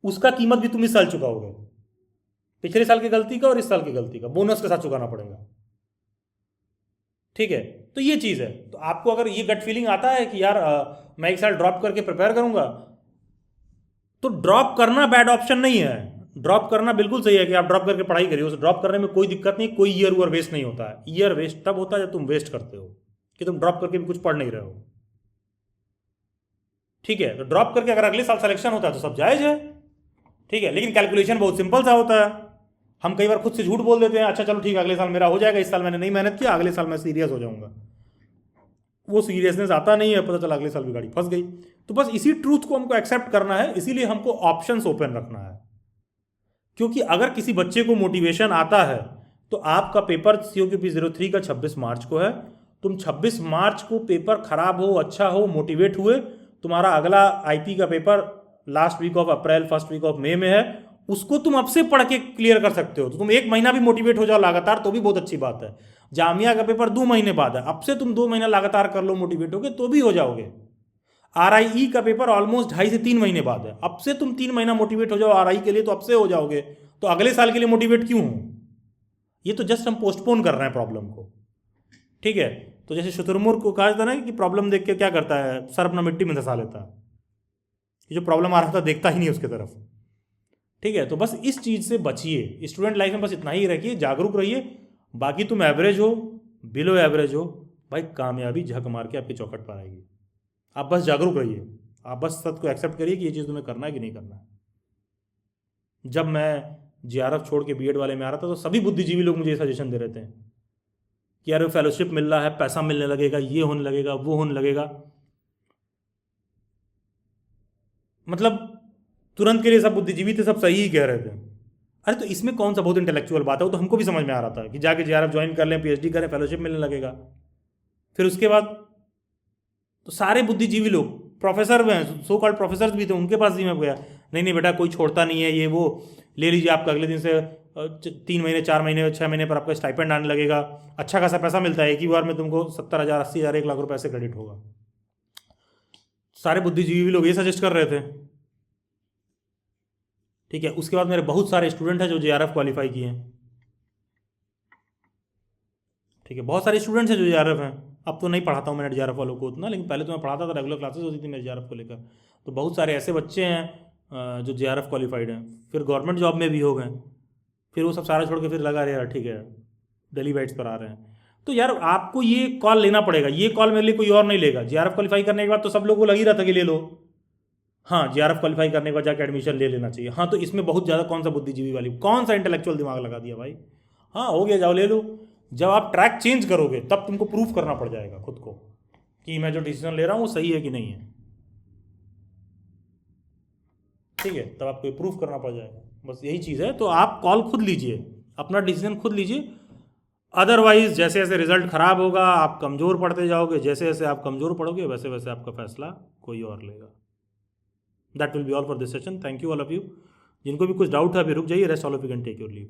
A: उसका कीमत भी तुम इस साल चुकाओगे। पिछले साल की गलती का और इस साल की गलती का बोनस के साथ चुकाना पड़ेगा। ठीक है, तो ये चीज़ है। तो आपको अगर ये गट फीलिंग आता है कि यार मैं 1 साल ड्रॉप करके प्रिपेयर करूंगा, तो ड्रॉप करना बैड ऑप्शन नहीं है। ड्रॉप करना बिल्कुल सही है कि आप ड्रॉप करके पढ़ाई करिए, उसे ड्रॉप करने में कोई दिक्कत नहीं, कोई ईयर वूयर वेस्ट नहीं होता है। ईयर वेस्ट तब होता है जब तुम वेस्ट करते हो कि तुम ड्रॉप करके भी कुछ पढ़ नहीं रहे हो। ठीक है, तो ड्रॉप करके अगर अगले साल सिलेक्शन होता है तो सब जायज है। ठीक है, लेकिन कैलकुलेशन बहुत सिंपल सा होता है। हम कई बार खुद से झूठ बोल देते हैं, अच्छा चलो ठीक है अगले साल मेरा हो जाएगा, इस साल मैंने नहीं मेहनत किया, अगले साल मैं सीरियस हो जाऊंगा। वो सीरियसनेस आता नहीं है, पता चला अगले साल भी गाड़ी फंस गई। तो बस इसी ट्रूथ को हमको एक्सेप्ट करना है, इसीलिए हमको ऑप्शंस ओपन रखना है। क्योंकि अगर किसी बच्चे को मोटिवेशन आता है तो आपका पेपर COQP 03 का 26 मार्च को है, तुम 26 मार्च को पेपर खराब हो अच्छा हो मोटिवेट हुए, तुम्हारा अगला IP का paper last week of April first week of May में है, उसको तुम अब से पढ़ के क्लियर कर सकते हो। तो तुम 1 महीना भी मोटिवेट हो जाओ लगातार तो भी बहुत अच्छी बात है। जामिया का पेपर 2 महीने बाद है, अब से तुम 2 महीना लगातार कर लो मोटिवेट होगे तो भी हो जाओगे। RIE का पेपर ऑलमोस्ट 2.5 से 3 महीने बाद है, अब से तुम 3 महीना मोटिवेट हो जाओ RI के लिए तो अब से हो जाओगे। तो अगले साल के लिए मोटिवेट क्यों हो? ये तो जस्ट हम पोस्टपोन कर रहे हैं प्रॉब्लम को। ठीक है, तो जैसे शुतुरमुर्ग को कहा जाता है ना कि प्रॉब्लम देख के क्या करता है, सर अपना मिट्टी में धंसा लेता है, कि जो प्रॉब्लम आ रहा था देखता ही नहीं उसके तरफ। ठीक है, तो बस इस चीज़ से बचिए। स्टूडेंट लाइफ में बस इतना ही रखिए, जागरूक रहिए। बाकी तुम एवरेज हो, बिलो एवरेज हो, भाई कामयाबी झक मार के आपकी चौखट पर आएगी। आप बस जागरूक रहिए, आप बस सत्य को एक्सेप्ट करिए कि ये चीज़ तुम्हें करना है कि नहीं करना है। जब मैं JRF छोड़ के B.Ed वाले में आ रहा था तो सभी बुद्धिजीवी लोग मुझे सजेशन दे रहे थे कि यार फेलोशिप मिल रहा है, पैसा मिलने लगेगा, ये होने लगेगा, वो होने लगेगा, मतलब तुरंत के लिए सब बुद्धिजीवी थे, सब सही ही कह रहे थे। अरे तो इसमें कौन सा बहुत इंटेलेक्चुअल बात है, वो तो हमको भी समझ में आ रहा था कि जाके JRF ज्वाइन कर लें, PhD करें, फेलोशिप मिलने लगेगा। फिर उसके बाद तो सारे बुद्धिजीवी लोग, प्रोफेसर में सो कॉल्ड प्रोफेसर भी थे, उनके पास भी मैं गया, नहीं नहीं बेटा कोई छोड़ता नहीं है, ये वो ले लीजिए, आपका अगले दिन से 3 महीने 4 महीने 6 महीने पर आपका स्टाइपेंड आने लगेगा, अच्छा खासा पैसा मिलता है, एक ही बार में तुमको 70,000 80,000 1 लाख रुपये से क्रेडिट होगा। सारे बुद्धिजीवी लोग ये सजेस्ट कर रहे थे। ठीक है, उसके बाद मेरे बहुत सारे स्टूडेंट हैं जो JRF क्वालिफाई किए हैं। ठीक है, बहुत सारे स्टूडेंट्स हैं जो JRF हैं। अब तो नहीं पढ़ाता हूँ मैंने JRF वालों को उतना, लेकिन पहले तो मैं पढ़ाता था, रेगुलर क्लासेस होती थी मेरे JRF को लेकर। तो बहुत सारे ऐसे बच्चे हैं जो JRF क्वालिफाइड हैं, फिर गवर्नमेंट जॉब में भी हो गए, फिर वो सब सारा छोड़ के फिर लगा रहे यार ठीक है डेली वाइट्स पर आ रहे हैं। तो यार आपको ये कॉल लेना पड़ेगा, ये कॉल मेरे लिए कोई और नहीं लेगा। JRF क्वालिफाई करने के बाद तो सब लोगों को लग ही रहा था कि ले लो, हाँ JRF क्वालिफाई करने के बाद जाके एडमिशन ले लेना चाहिए। हाँ तो इसमें बहुत ज़्यादा कौन सा बुद्धिजीवी वाली, कौन सा इंटेलेक्चुअल दिमाग लगा दिया भाई, हाँ हो गया जाओ ले लो। जब आप ट्रैक चेंज करोगे तब तुमको प्रूफ करना पड़ जाएगा खुद को कि मैं जो डिसीजन ले रहा हूँ वो सही है कि नहीं है। ठीक है, तब आपको प्रूफ करना पड़ जाएगा, बस यही चीज़ है। तो आप कॉल खुद लीजिए, अपना डिसीजन खुद लीजिए। अदरवाइज जैसे जैसे रिजल्ट खराब होगा आप कमज़ोर पड़ते जाओगे, जैसे जैसे आप कमज़ोर पड़ोगे वैसे वैसे आपका फैसला कोई और लेगा। That will be all for this session. Thank you all of you. जिनको भी कुछ डाउट है अभी रुक जाइए, rest all of you can take your leave.